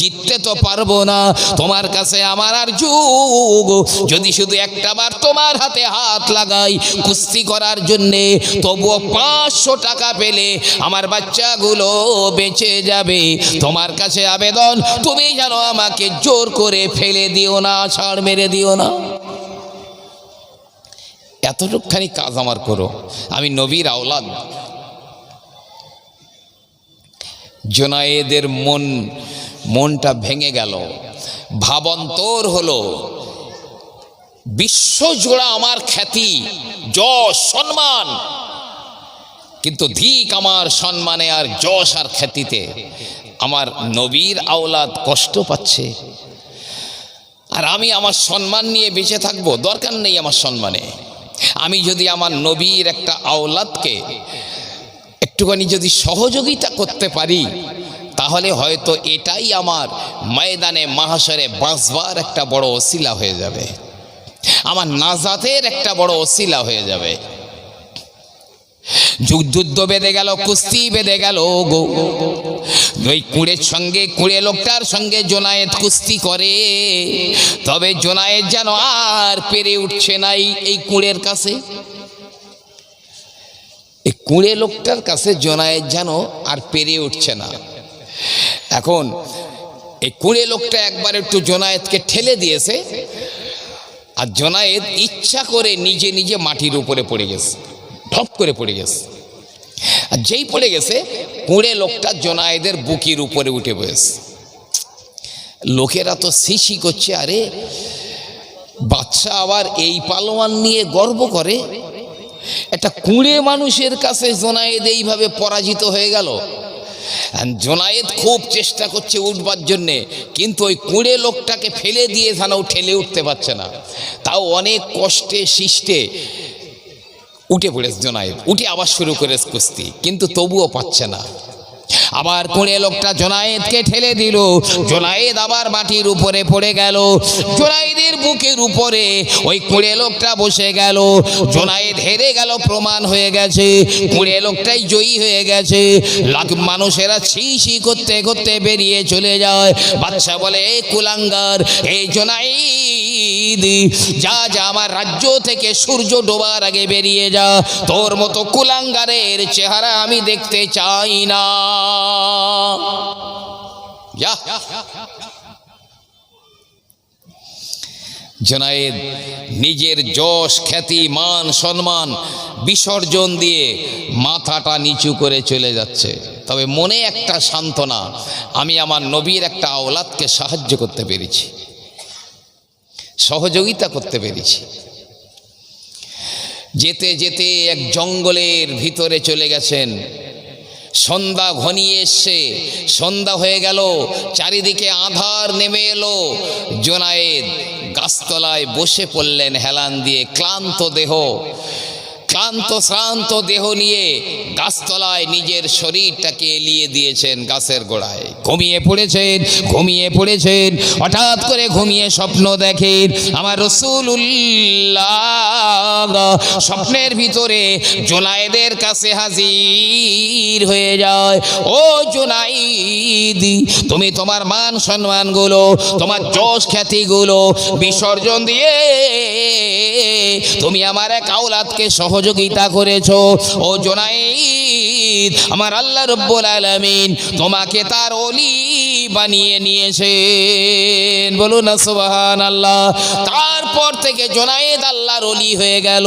Speaker 1: জিততে তো পারবো না, তোমার কাছে আমার আর যুগ, যদি শুধু একটা বার তোমার হাতে হাত লাগাই কুস্তি করার জন্যে, তবুও 500 টাকা পেলে আমার বাচ্চাগুলো বেঁচে যাবে। তোমার কাছে আবেদন, তুমি যেন আমাকে জোর করে ফেলে দিও না, ছাড় মেরে দিও না। এতটুকখানি কাজ আমার করো, আমি নবীর আওলাদ। জোনায়েদের মনটা ভেঙে গেল, ভাবান্তর হলো। বিশ্বজোড়া আমার খ্যাতি, যশ, সম্মান, কিন্তু ধিক আমার সম্মানে আর যশ আর খ্যাতিতে। আমার নবীর আওলাদ কষ্ট পাচ্ছে, আর আমি আমার সম্মান নিয়ে বেঁচে থাকবো? দরকার নেই আমার সম্মানে। আমি যদি আমার নবীর একটা আওলাদকে একটুখানি যদি সহযোগিতা করতে পারি, তাহলে হয়তো এটাই আমার ময়দানে মাহশরে বাঁচবার একটা বড় ওসিলা হয়ে যাবে, আমার নাজাতের একটা বড় ওসিলা হয়ে যাবে। যুদ্ধ বেঁধে গেল, কুস্তি বেঁধে গেল গো। ওই কুঁড়ের সঙ্গে, কুঁড়ে লোকটার সঙ্গে জোনায়েদ কুস্তি করে, তবে জোনায়েদ যেন আর পেরে উঠছে না এই কুঁড়ের কাছে। এই কুঁড়ে লোকটার কাছে জোনায়েদ যেন আর পেরে উঠছে না। এখন এই কুঁড়ে লোকটা একবার একটু জোনায়েদকে ঠেলে দিয়েছে, আর জোনায়েদ ইচ্ছা করে নিজে নিজে মাটির উপরে পড়ে গেছে, ঢপ করে পড়ে গেছে। আর যেই পড়ে গেছে, কুঁড়ে লোকটা জোনায়েদের বুকের উপরে উঠে বসেছে। লোকেরা তো শিশি করছে, আরে বাচ্চা আবার এই পালোয়ান নিয়ে গর্ব করে। একটা কুঁড়ে মানুষের কাছে জোনায়েদ এইভাবে পরাজিত হয়ে গেল। জোনায়েদ খুব চেষ্টা করছে উঠবার জন্যে, কিন্তু ওই কুঁড়ে লোকটাকে ফেলে দিয়ে থানাও ঠেলে উঠতে পারছে না। তাও অনেক কষ্টে শিষ্টে উঠে পড়েছে জোনায়েদ, উঠে আবার শুরু করে কুস্তি, কিন্তু তবুও পাচ্ছে না। আবার কুঁড়ে লোকটা জোনায়েদকে ঠেলে দিল, জোনায়েদ আবার মাটির উপরে পড়ে গেল। জোনায়েদের বুকের উপরে ওই কুঁড়ে লোকটা বসে গেল। জোনায়েদ হেরে গেল, প্রমাণ হয়ে গেছে কুঁড়ে লোকটাই জয়ী হয়ে গেছে। লাখ মানুষেরা ছি ছি করতে করতে বেরিয়ে চলে যায়। বাদশা বলে, এ কুলাঙ্গার, এই জোনায়েদ, যা যা আমার রাজ্য থেকে সূর্য ডোবার আগে বেরিয়ে যা। তোর মতো কুলাঙ্গারের চেহারা আমি দেখতে চাই না। জোনায়েদ নিজের যশ খ্যাতি মান সম্মান বিসর্জন দিয়ে মাথাটা নিচু করে চলে যাচ্ছে। তবে মনে একটা সান্ত্বনা, আমি আমার নবীর একটা আওলাদকে সাহায্য করতে পেরেছি, সহযোগিতা করতে পেরেছি। যেতে যেতে এক জঙ্গলের ভিতরে চলে গেছেন। সন্ধ্যা ঘনিয়ে এসছে, সন্ধ্যা হয়ে গেল, চারিদিকে আঁধার নেমে এলো। জোনায়েদ গাছতলায় বসে পড়লেন হেলান দিয়ে, ক্লান্ত দেহ, ক্লান্ত শ্রান্ত দেহ নিয়ে গাছতলায় নিজের শরীরটাকে এলিয়ে দিয়েছেন গাছের গোড়ায়। ঘুমিয়ে পড়েছেন, ঘুমিয়ে পড়েছেন। হঠাৎ করে ঘুমিয়ে স্বপ্ন দেখেন আমার রাসূলুল্লাহ স্বপ্নের ভিতরে জোনায়েদের কাছে হাজির হয়ে যায়। ও জোনায়েদ, তুমি তোমার মান সম্মানগুলো, তোমার যশ খ্যাতিগুলো বিসর্জন দিয়ে তুমি আমার এক আওলাদকে সহযোগিতা করেছো। ও জোনায়েদ, আমার আল্লাহ রব্বুল আলামিন তোমাকে তার ওলি বানিয়ে নিয়েছেন। বলুন না সুবহানাল্লাহ। তারপর থেকে জোনায়েদ আল্লাহর ওলি হয়ে গেল।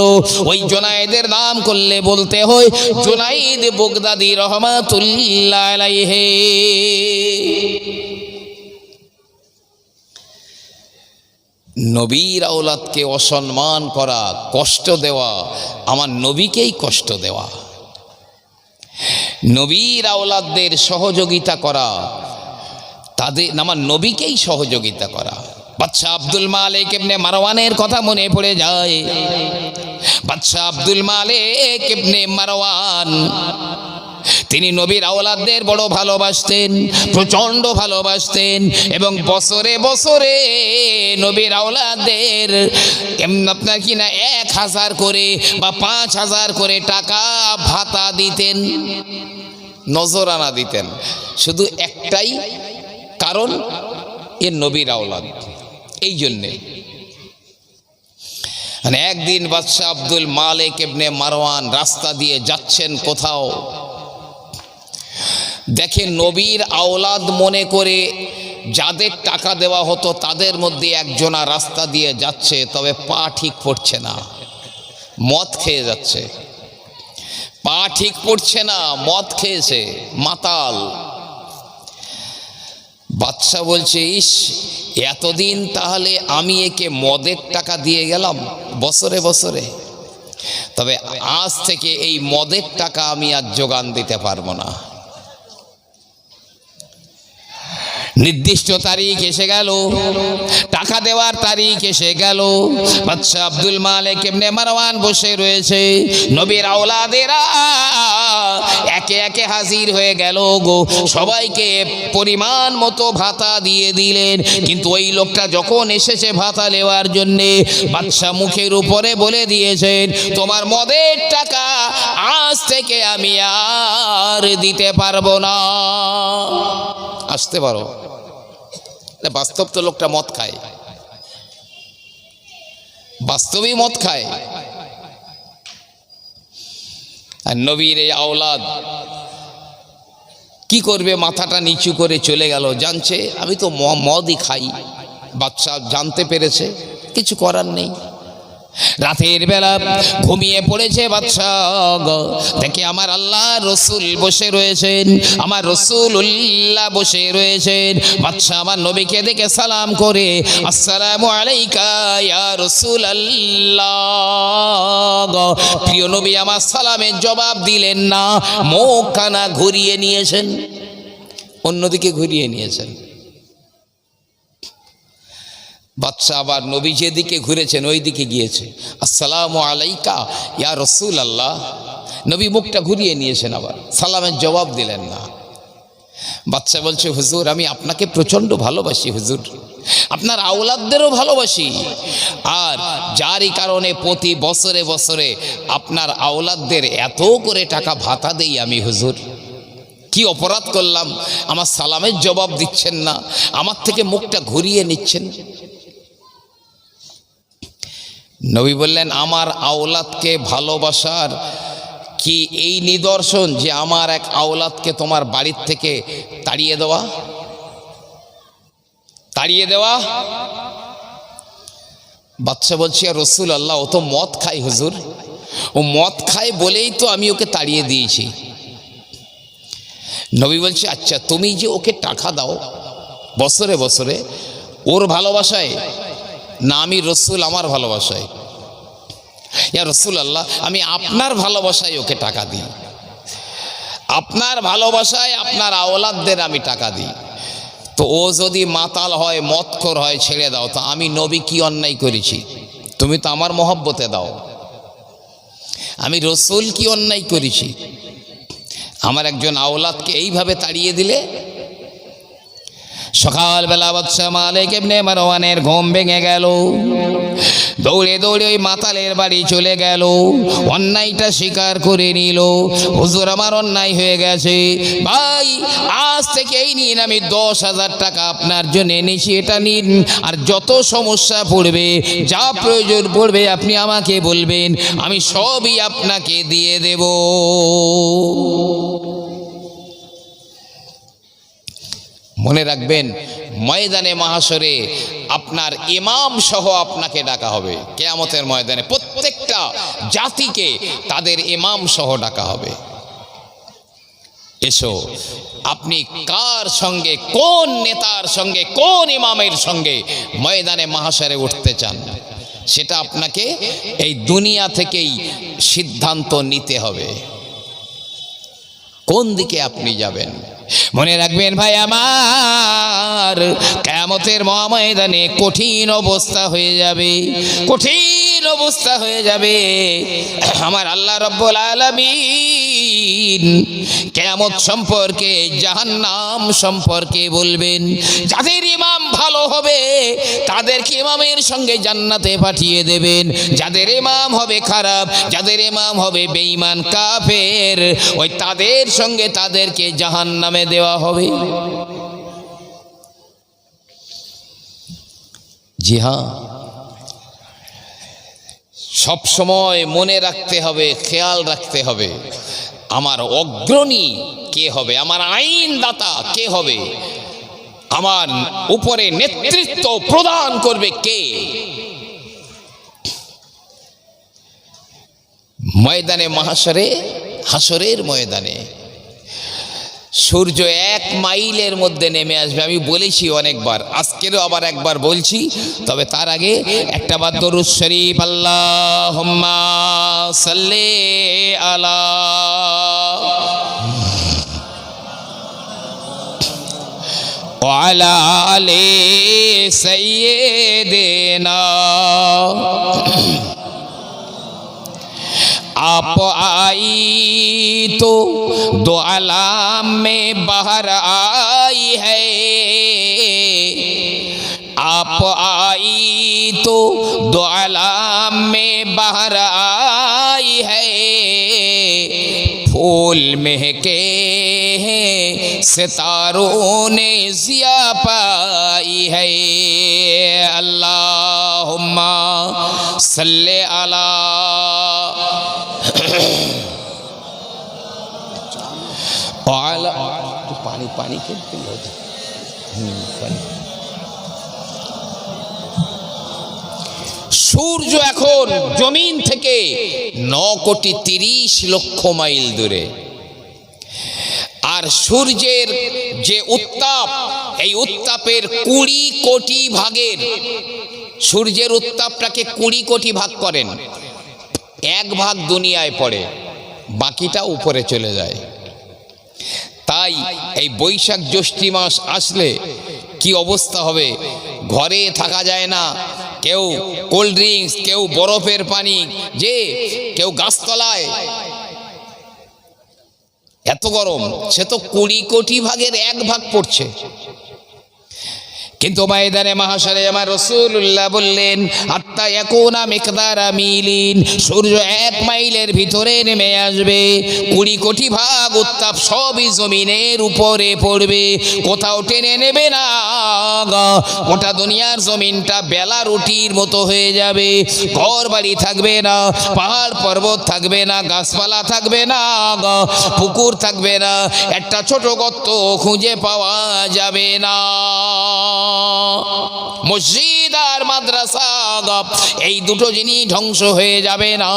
Speaker 1: ওই জোনায়েদের নাম করলে বলতে হয় জোনায়েদ বাগদাদী রহমাতুল্লাহ আলাইহি। নবীর আওলাদকে অসম্মান করা, কষ্ট দেওয়া, আমার নবীকেই কষ্ট দেওয়া। নবীর আওলাদদের সহযোগিতা করা, তাদের আমার নবীকেই সহযোগিতা করা। বাদশাহ আব্দুল মালিক ইবনে মারওয়ানের কথা মনে পড়ে যায়। বাদশাহ আব্দুল মালিক ইবনে মারওয়ান, তিনি নবীর আওলাদদের বড় ভালোবাসতেন, প্রচণ্ড ভালোবাসতেন, এবং বছরে বছরে নবীর আওলাদদের আপনার কিনা 1000 করে বা 5000 করে টাকা ভাতা দিতেন, নজরানা দিতেন। শুধু একটাই কারণ, এ নবীর আওলাদ। এই জন্যে মানে একদিন বাদশাহ আব্দুল মালিক ইবনে মারওয়ান রাস্তা দিয়ে যাচ্ছেন কোথাও, দেখেন নবীর আওলাদ মনে করে যাদের টাকা দেওয়া হতো তাদের মধ্যে একজনা রাস্তা দিয়ে যাচ্ছে, তবে পা ঠিক পড়ছে না, মদ খেয়ে যাচ্ছে। পা ঠিক পড়ছে না, মদ খেয়েছে, মাতাল। বাদশা বলছে, ইস, এতদিন তাহলে আমি একে মদের টাকা দিয়ে গেলাম বছরে বছরে, তবে আজ থেকে এই মদের টাকা আমি আর যোগান দিতে পারবো না। নির্দিষ্ট তারিখ এসে গেল, টাকা দেওয়ার তারিখ এসে গেল। বাদশা আব্দুল মালিক ইবনে মারওয়ান বসে রয়েছে, নবীর আওলাদেরা একে একে হাজির হয়ে গেল গো। সবাইকে পরিমাণ মতো ভাতা দিয়ে দিলেন, কিন্তু ওই লোকটা যখন এসেছে ভাতা নেওয়ার জন্যে, বাদশা মুখের উপরে বলে দিয়েছেন, তোমার মদের টাকা আজ থেকে আমি আর দিতে পারবো না। আসতে পারো। বাস্তব তো লোকটা মদ খায়, বাস্তবেই মদ খায়। আর নবীর এই আওলাদ কি করবে, মাথাটা নিচু করে চলে গেল। জানছে আমি তো মদই খাই। বাদশা জানতে পেরেছে, কিছু করার নেই। রাতের বেলা ঘুমিয়ে পড়েছে বাদশাহ, দেখে আমার আল্লাহ রসুল বসে রয়েছেন, আমার রসুল্লাহ বসে রয়েছেন। বাদশাহ আমার নবীকে দেখে সালাম করে, আসসালামু আলাইকা ইয়া রাসূলুল্লাহ। প্রিয় নবী আমার সালামের জবাব দিলেন না, মুখখানা ঘুরিয়ে নিয়েছেন, অন্যদিকে ঘুরিয়ে নিয়েছেন। বাদশা আবার নবী যেদিকে ঘুরেছেন ওই দিকে গিয়েছে, আসসালামু আলাইকা ইয়া রাসূলুল্লাহ। নবী মুখটা ঘুরিয়ে নিয়েছেন, আবার সালামের জবাব দিলেন না। বাদশা বলছে, হুজুর আমি আপনাকে প্রচণ্ড ভালোবাসি হুজুর, আপনার আওলাদদেরও ভালোবাসি, আর যারই কারণে প্রতি বছরে বছরে আপনার আওলাদদের এত করে টাকা ভাতা দেই আমি হুজুর। কি অপরাধ করলাম, আমার সালামের জবাব দিচ্ছেন না, আমার থেকে মুখটা ঘুরিয়ে নিচ্ছেন। নবী বললেন, আমার আওলাদকে ভালোবাসার কি এই নিদর্শন যে আমার এক আওলাদকে তোমার বাড়ির থেকে তাড়িয়ে দেওয়া? বাদশা বলছি, রাসূলুল্লাহ ও তো মদ খায় হুজুর, ও মদ খায় বলেই তো আমি ওকে তাড়িয়ে দিয়েছি। নবী বলছে, আচ্ছা তুমি যে ওকে টাকা দাও বছরে বছরে, ওর ভালোবাসায় না আমি রসুল আমার ভালোবাসায়? ইয়া রাসূলুল্লাহ আমি আপনার ভালোবাসায় ওকে টাকা দিই, আপনার ভালোবাসায় আপনার আওলাদদের আমি টাকা দিই। তো ও যদি মাতাল হয়, মদখোর হয়, ছেড়ে দাও। তো আমি নবী কি অন্যায় করেছি? তুমি তো আমার মহব্বতে দাও। আমি রসুল কি অন্যায় করেছি? আমার একজন আওলাদকে এইভাবে তাড়িয়ে দিলে? সকালবেলা বাদশা মালিক ইবনে মারওয়ানের ঘুম ভেঙে গেল, দৌড়ে দৌড়ে ওই মাতালের বাড়ি চলে গেল, অন্যায়টা স্বীকার করে নিল। হুজুর আমার অন্যায় হয়ে গেছে, ভাই আজ থেকে এই নিন, আমি 10,000 টাকা আপনার জন্য এনেছি, এটা নিন, আর যত সমস্যা পড়বে, যা প্রয়োজন পড়বে আপনি আমাকে বলবেন, আমি সবই আপনাকে দিয়ে দেব। মনে রাখবেন, ময়দানে মাহশরে আপনার ইমাম সহ আপনাকে ডাকা হবে। কিয়ামতের ময়দানে প্রত্যেকটা জাতিকে তাদের ইমাম সহ ডাকা হবে। এসো, আপনি কার সঙ্গে, কোন নেতার সঙ্গে, কোন ইমামের সঙ্গে ময়দানে মাহশরে উঠতে চান, সেটা আপনাকে এই দুনিয়া থেকেই সিদ্ধান্ত নিতে হবে, কোন দিকে আপনি যাবেন। মনে রাখবেন ভাই আমার, কিয়ামতের ময়দানে কঠিন অবস্থা হয়ে যাবে, কঠিন অবস্থা হয়ে যাবে। আমার আল্লাহ রাব্বুল আলামিন কিয়ামত সম্পর্কে, জাহান্নাম সম্পর্কে বলবেন। যাদের ইমাম ভালো হবে তাদেরকে ইমামের সঙ্গে জান্নাতে পাঠিয়ে দেবেন, যাদের ইমাম হবে খারাপ, যাদের ইমাম হবে বেঈমান কাফের, ওই তাদের সঙ্গে তাদেরকে জাহান্নামে দেওয়া হবে। জি হ্যাঁ, সব সময় মনে রাখতে হবে, খেয়াল রাখতে হবে, আমার অগ্রণী কে হবে, আমার আইনদাতা কে হবে, আমার উপরে নেতৃত্ব প্রদান করবে কে। ময়দানে মাহশরে, হাসরের ময়দানে সূর্য 1 মাইলের মধ্যে নেমে আসবে। আমি বলেছি অনেকবার, আজকেরও আবার একবার বলছি, তবে তার আগে একটা বার দরুদ শরীফ, আল্লাহুম্মা সাল্লি আলা ওয়া আলা আলি সাইয়্যিদিনা। आप आई तो दो आलम में बाहर आई है, आप आई तो दो आलम में बाहर आई है, फूल महके हैं सितारों ने जिया पाई है। अल्लाहुम्मा सल्ले अला पानी पानी के সূর্য এখন জমিন থেকে 9,30,00,000 মাইল দূরে। আর সূর্যের যে উত্তাপ, এই উত্তাপের 20 কোটি ভাগের, সূর্যের উত্তাপটাকে 20 কোটি ভাগ করেন, 1 ভাগ দুনিয়ায় পড়ে, বাকিটা উপরে চলে যায়। তাই এই বৈশাখ জ্যৈষ্ঠ মাস আসলে কি অবস্থা হবে, ঘরে থাকা যায় না, কেউ কোল্ড ড্রিঙ্কস, কেউ বরফের পানি, যে কেউ গাছতলায়, এত গরম, সে তো 20 কোটি ভাগের 1 ভাগ পড়ছে। কিন্তু ময়দানে মাহশারে আমার রাসূলুল্লাহ বললেন, আত্তা ইয়াকুনা মিকদারা মিলিন, সূর্য 1 মাইলের ভিতরে নেমে আসবে, 20 কোটি ভাগ উত্তাপ সবই জমিনের উপরে পড়বে, কোথাও টেনে নেবে না। গোটা দুনিয়ার জমিনটা বেলা রুটির মতো হয়ে যাবে, ঘর বাড়ি থাকবে না, পাহাড় পর্বত থাকবে না, গাছপালা থাকবে না, পুকুর থাকবে না, একটা ছোট গর্ত খুঁজে পাওয়া যাবে না। মসজিদ আর মাদ্রাসা, এই দুটো জিনিস ধ্বংস হয়ে যাবে না।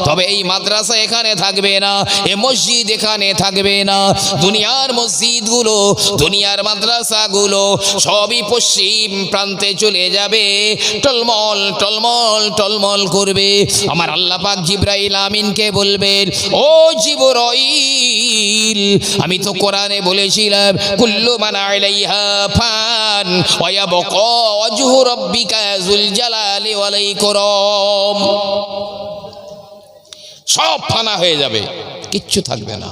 Speaker 1: তবে এই মাদ্রাসা এখানে থাকবে না, এ মসজিদ এখানে থাকবে না। দুনিয়ার মসজিদগুলো, দুনিয়ার মাদ্রাসাগুলো সবই পশ্চিম প্রান্তে চলে যাবে, টলমল টলমল টলমল করবে। আমার আল্লাহ পাক জিবরাইল আমিনকে বলবেন, ও জিবরাইল, আমি তো কোরআনে বলেছিলাম, কুল্লু মান আলাইহা ফান ওয়া ইয়াবকা ওয়াজহু রাব্বিকা যুল জালালি ওয়াল ইকরাম। সব ফানা হয়ে যাবে, কিচ্ছু থাকবে না,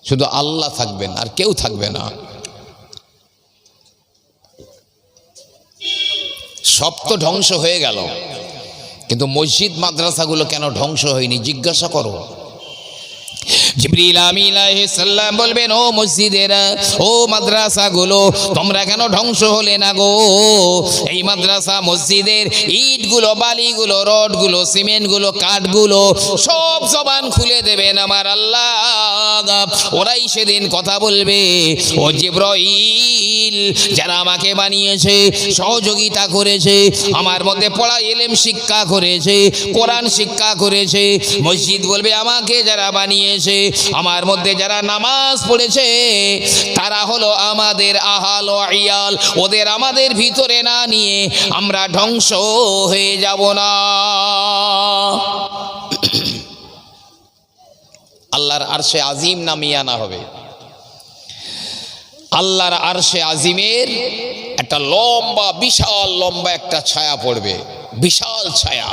Speaker 1: শুধু আল্লাহ থাকবেন, আর কেউ থাকবে না। সব তো ধ্বংস হয়ে গেল, কিন্তু মসজিদ মাদ্রাসাগুলো কেন ধ্বংস হয়নি জিজ্ঞাসা করো। জিবরিল আমিন আলাইহিস সালাম বলবেন, ও মসজিদেরা, ও মাদ্রাসাগুলো, তোমরা কেন ধ্বংস হলে না গো? এই মাদ্রাসা মসজিদের ইটগুলো, বালিগুলো, রডগুলো, সিমেন্টগুলো, কাঠগুলো সব জবান খুলে দেবেন আমার আল্লাহ। ওরাই সেদিন কথা বলবে, ও জিবরাইল, যারা আমাকে বানিয়েছে, সহযোগিতা করেছে, আমার মধ্যে পড়া ইলম শিক্ষা করেছে, কোরআন শিক্ষা করেছে, মসজিদ বলবে আমাকে যারা বানিয়েছে, আমার মধ্যে যারা নামাজ পড়েছে, তারা হলো আমাদের আহাল ও ইয়াল, ওদের আমাদের ভিতরে না নিয়ে আমরা ধ্বংস হয়ে যাব না। আল্লাহর আরশে আজিম নামিয়ে আনা হবে। আল্লাহর আরশে আজিমের একটা লম্বা, বিশাল লম্বা একটা ছায়া পড়বে, বিশাল ছায়া।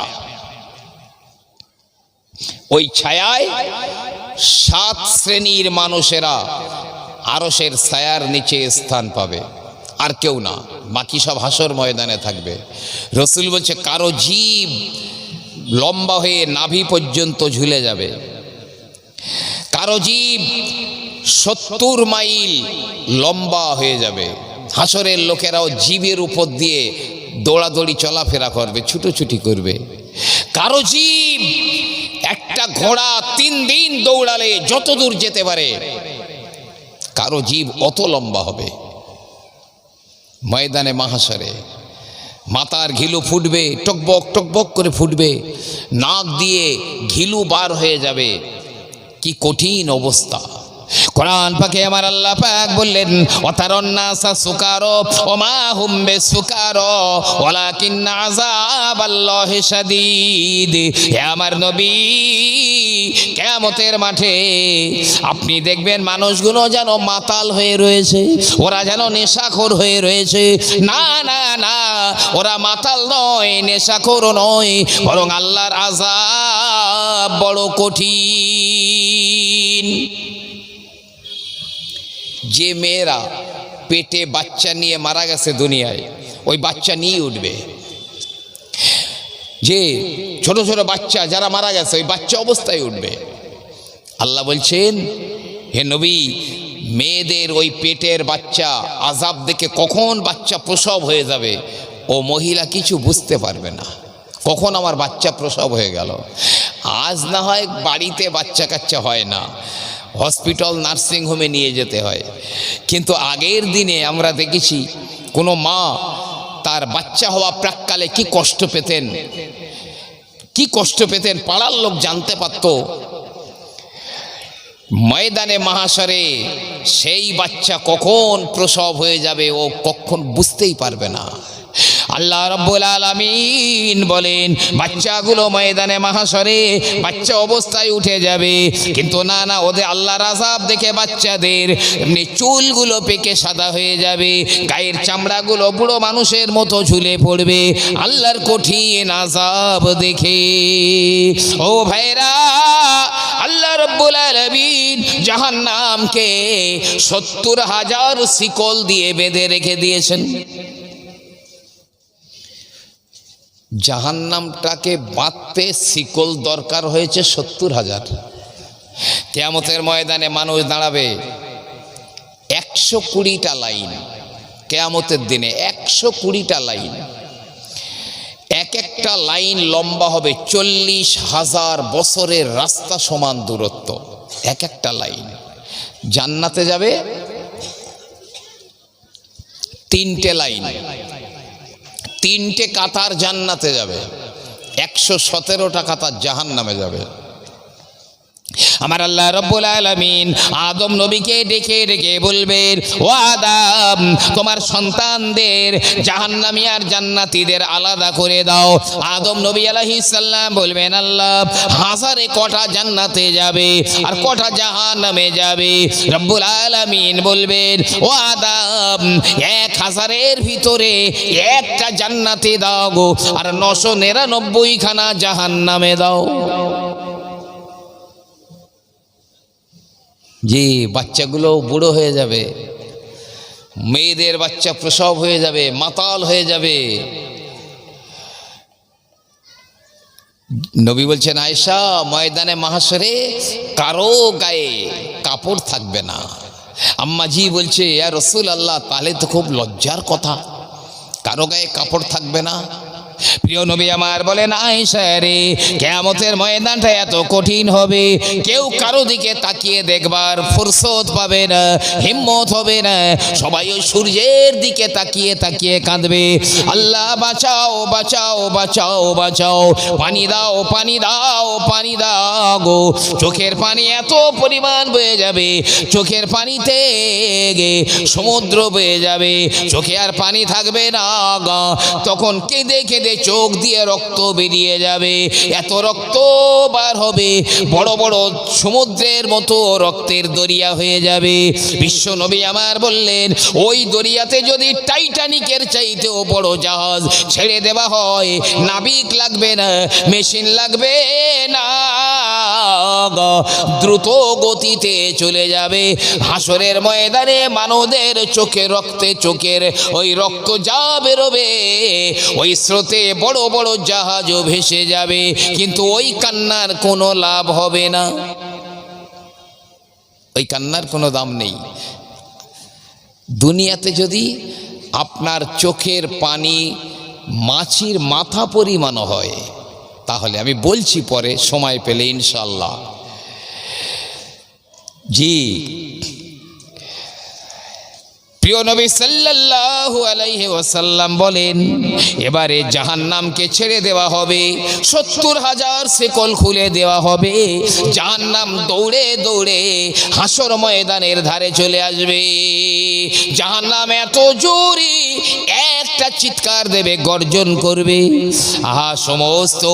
Speaker 1: ওই ছায়ায় 7 শ্রেণীর মানুষেরা আরশের ছায়ার নিচে স্থান পাবে, আর কেউ না, বাকি সব হাসর ময়দানে থাকবে। রসুল বলছে, কারো জীব লম্বা হয়ে নাভি পর্যন্ত ঝুলে যাবে, কারো জীব 70 মাইল লম্বা হয়ে যাবে। হাসরের লোকেরাও জীবের উপর দিয়ে দৌড়াদৌড়ি চলাফেরা করবে, ছুটোছুটি করবে। কারো জীব একটা ঘোড়া 3 দিন দৌড়ালে যত দূর যেতে পারে, কারো জীব অত লম্বা হবে। ময়দানে মাহশরে মাথার ঘিলু ফুটবে, টকবক টকবক করে ফুটবে, নাক দিয়ে ঘিলু বার হয়ে যাবে। কি কঠিন অবস্থা! কোরআন পাকে আমার আল্লাহ পাক বললেন, ওয়াতারান নাসা সুকারা ওয়া মা হুম বিসুকারা ওয়ালাকিন আযাবাল্লাহি শাদীদ। হে আমার নবী, কিয়ামতের মাঠে আপনি দেখবেন মানুষগুলো যেন মাতাল হয়ে রয়েছে, ওরা যেন নেশাখোর হয়ে রয়েছে। না না না, ওরা মাতাল নয়, নেশাখোরও নয়, বরং আল্লাহর আযাব বড় কঠিন। যে মেয়েরা পেটে বাচ্চা নিয়ে মারা গেছে দুনিয়ায়, ওই বাচ্চা নিয়ে উঠবে। যে ছোট ছোট বাচ্চা যারা মারা গেছে, ওই বাচ্চা অবস্থায় উঠবে। আল্লাহ বলছেন, হে নবী, মেয়েদের ওই পেটের বাচ্চা আযাব দেখে কখন বাচ্চা প্রসব হয়ে যাবে, ও মহিলা কিছু বুঝতে পারবে না, কখন আমার বাচ্চা প্রসব হয়ে গেল। আজ না হয় বাড়িতে বাচ্চা কাচ্চা হয় না, হসপিটাল নার্সিংহোমে নিয়ে যেতে হয়, কিন্তু আগের দিনে আমরা দেখেছি কোনো মা তার বাচ্চা হওয়া প্রাক্কালে কি কষ্ট পেতেন, কি কষ্ট পেতেন পাড়ার লোক জানতে পারত। ময়দানে মাহাশরে সেই বাচ্চা কখন প্রসব হয়ে যাবে ও কখন বুঝতেই পারবে না। আল্লাহ রাব্বুল আলামিন বলেন বাচ্চাগুলো ময়দানে মাহাশরে বাচ্চা অবস্থায় উঠে যাবে, কিন্তু না না, ওদের আল্লাহর আযাব দেখে বাচ্চাদের এমনি চুলগুলো পেকে সাদা হয়ে যাবে, গায়ের চামড়াগুলো বুড়ো মানুষের মতো ঝুলে পড়বে আল্লাহর কঠিন আযাব দেখে। ও ভাইরা, আল্লাহ রাব্বুল আলামিন জাহান্নামকে ৭০,০০০ শিকল দিয়ে বেঁধে রেখে দিয়েছেন। জাহান্নামটাকে বাঁধতে শিকল দরকার হয়েছে ৭০,০০০। কিয়ামতের ময়দানে মানুষ দাঁড়াবে ১২০টা লাইন, কিয়ামতের দিনে ১২০টা লাইন, এক একটা লাইন লম্বা হবে ৪০,০০০ বছরের রাস্তা সমান দূরত্ব। এক একটা লাইন। জান্নাতে যাবে ৩টে লাইন, ৩টে কাতার জান্নাতে যাবে, ১১৭টা কাতার জাহান্নামে যাবে। আমার আল্লাহ রাব্বুল আলামিন আদম নবীকে ডেকে ডেকে বলবেন, ও আদম, তোমার সন্তানদের জাহান্নামী আর জান্নাতীদের আলাদা করে দাও। আদম নবী আলাইহিস সালাম বলবেন, আল্লাহ, হাজারে কটা জান্নাতে যাবে আর কটা জাহান্নামে যাবে? রব্বুল আলামিন বলবেন, ও আদম, ১,০০০-এর ভিতরে একটা জান্নাতে দাও গো, আর ৯৯৯খানা জাহান্নামে দাও। জি, বাচ্চাগুলো বুড়ো হয়ে যাবে, মেয়েদের বাচ্চা প্রসব হয়ে যাবে, মাতাল হয়ে যাবে। নবী বলছেন, আয়েশা, ময়দানে মাহশরে কারো গায়ে কাপড় থাকবে না। আম্মা জি বলছে, ইয়া রাসূলুল্লাহ, তাহলে তো খুব লজ্জার কথা, কারো গায়ে কাপড় থাকবে না। প্রিয় নবী আমার বলেন, আয়েশা রে, কিয়ামতের ময়দানটা এত কঠিন হবে, কেউ কারো দিকে তাকিয়ে দেখবার ফুরসত পাবে না, হিম্মত হবে না। সবাই ওই সূর্যের দিকে তাকিয়ে তাকিয়ে কাঁদবে, আল্লাহ বাঁচাও বাঁচাও বাঁচাও বাঁচাও, পানি দাও পানি দাও পানি দাও গো। চোখের পানি এত পরিমাণ বয়ে যাবে, চোখের পানিতে সমুদ্র বয়ে যাবে, চোখে আর পানি থাকবে না। তখন কেঁদে কেঁদে চোখ দিয়ে রক্ত বেরিয়ে যাবে, এত রক্ত বার হবে, বড় বড় সমুদ্রের মতো রক্তের দরিয়া হয়ে যাবে। বিশ্ব নবী আমার বললেন, ওই দরিয়াতে যদি টাইটানিকের চাইতেও বড় জাহাজ ছেড়ে দেওয়া হয়, নাবিক লাগবে না, মেশিন লাগবে না, দ্রুত গতিতে চলে যাবে। হাসরের ময়দানে মানবদের চোখে রক্তে চোখের ওই রক্ত যা বেরোবে, ওই স্রোতে বড় বড় জাহাজও ভেসে যাবে, কিন্তু ওই কান্নার কোনো লাভ হবে না, ওই কান্নার কোনো দাম নেই। দুনিয়াতে যদি আপনার চোখের পানি মাছির মাথা পরিমাণ হয়, তাহলে আমি বলছি পরে সময় পেলে ইনশাআল্লাহ। জি, প্রিয় নবী সাল্লাল্লাহু আলাইহি ওয়াসাল্লাম বলেন, এবারে জাহান্নামকে ছেড়ে দেওয়া হবে, ৭০,০০০ শিকল খুলে দেওয়া হবে। জাহান্নাম দৌড়ে দৌড়ে হাসর ময়দানের ধারে চলে আসবে। জাহান্নাম এত জোরে একটা চিৎকার দেবে, গর্জন করবে। আহা, সমস্ত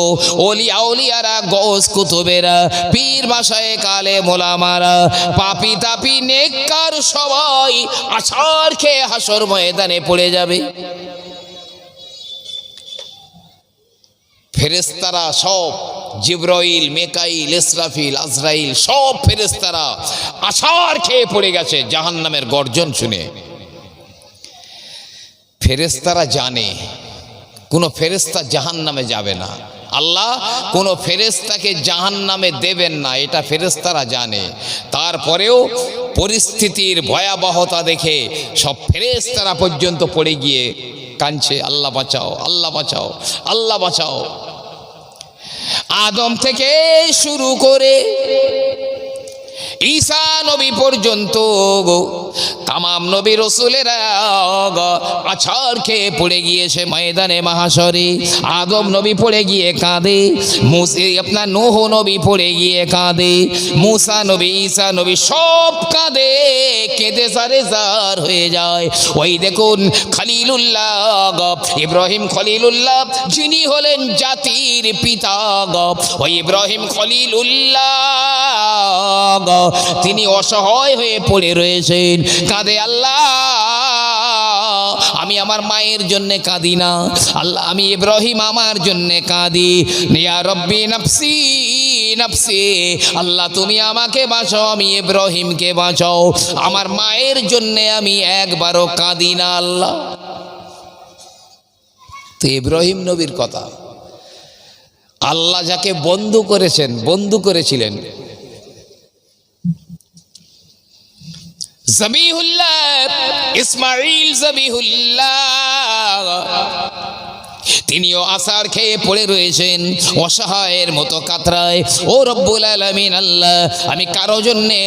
Speaker 1: ওলিয়া ওলিয়ারা, গৌস কুতুবেরা, পীর মাশায়েখ কালে মোলামারা, পাপি তাপি নেককার সবাই আছাড় খেয়ে হাসর ময়দানে পড়ে যাবে। ফেরেশতারা সব, জিবরাইল, মিকাইল, ইসরাফিল, আজরাইল, সব ফেরেশতারা আছাড় খেয়ে পড়ে গেছে জাহান্নামের গর্জন শুনে। ফেরেশতারা জানে কোনো ফেরেশতা জাহান্নামে যাবে না, আল্লাহ কোনো ফেরেশতাকে জাহান্নামে দেবেন না, এটা ফেরেশতারা জানে। তারপরেও পরিস্থিতির ভয়াবহতা দেখে সব ফেরেশতারা পর্যন্ত পড়ে গিয়ে কাঁদছে, আল্লাহ বাঁচাও আল্লাহ বাঁচাও আল্লাহ বাঁচাও। আদম থেকে শুরু করে ঈসা নবী পর্যন্ত তামাম নবী রসুলেরা আছাড় খেয়ে পড়ে গিয়েছে ময়দানে মাহাশরে। আদম নবী পড়ে গিয়ে কাঁদে, আপনার নূহ নবী পড়ে গিয়ে কাঁদে, মুসা নবী, ঈসা নবী সব কাঁদে, কেঁদে সারে সার হয়ে যায়। ওই দেখুন খলিলুল্লাহ ইব্রাহিম খলিলুল্লাহ, যিনি হলেন জাতির পিতা, ওই ইব্রাহিম খলিলুল্লাহ তিনি অসহায় হয়ে পড়ে রয়েছেন, কাঁদে, আল্লাহ আমি আমার মায়ের জন্য কাঁদি না, আল্লাহ আমি ইব্রাহিম আমার জন্য কাঁদি, ইয়া রব্বি নাফসি নাফসি, আল্লাহ তুমি আমাকে বাঁচাও, আমি ইব্রাহিমকে বাঁচাও, আমার মায়ের জন্য আমি একবারও কাঁদি না আল্লাহ। তো ইব্রাহিম নবীর কথা, আল্লাহ যাকে বন্ধু করেছেন, বন্ধু করেছিলেন, জবিহুল্লাহ ইসমাইল জবিহুল্লাহ, তিনিও আছাড় খেয়ে পড়ে রয়েছেন অসহায়ের মতো কাতরায়। ও রব্বুল আলামিন, আল্লাহ আমি কারো জন্যে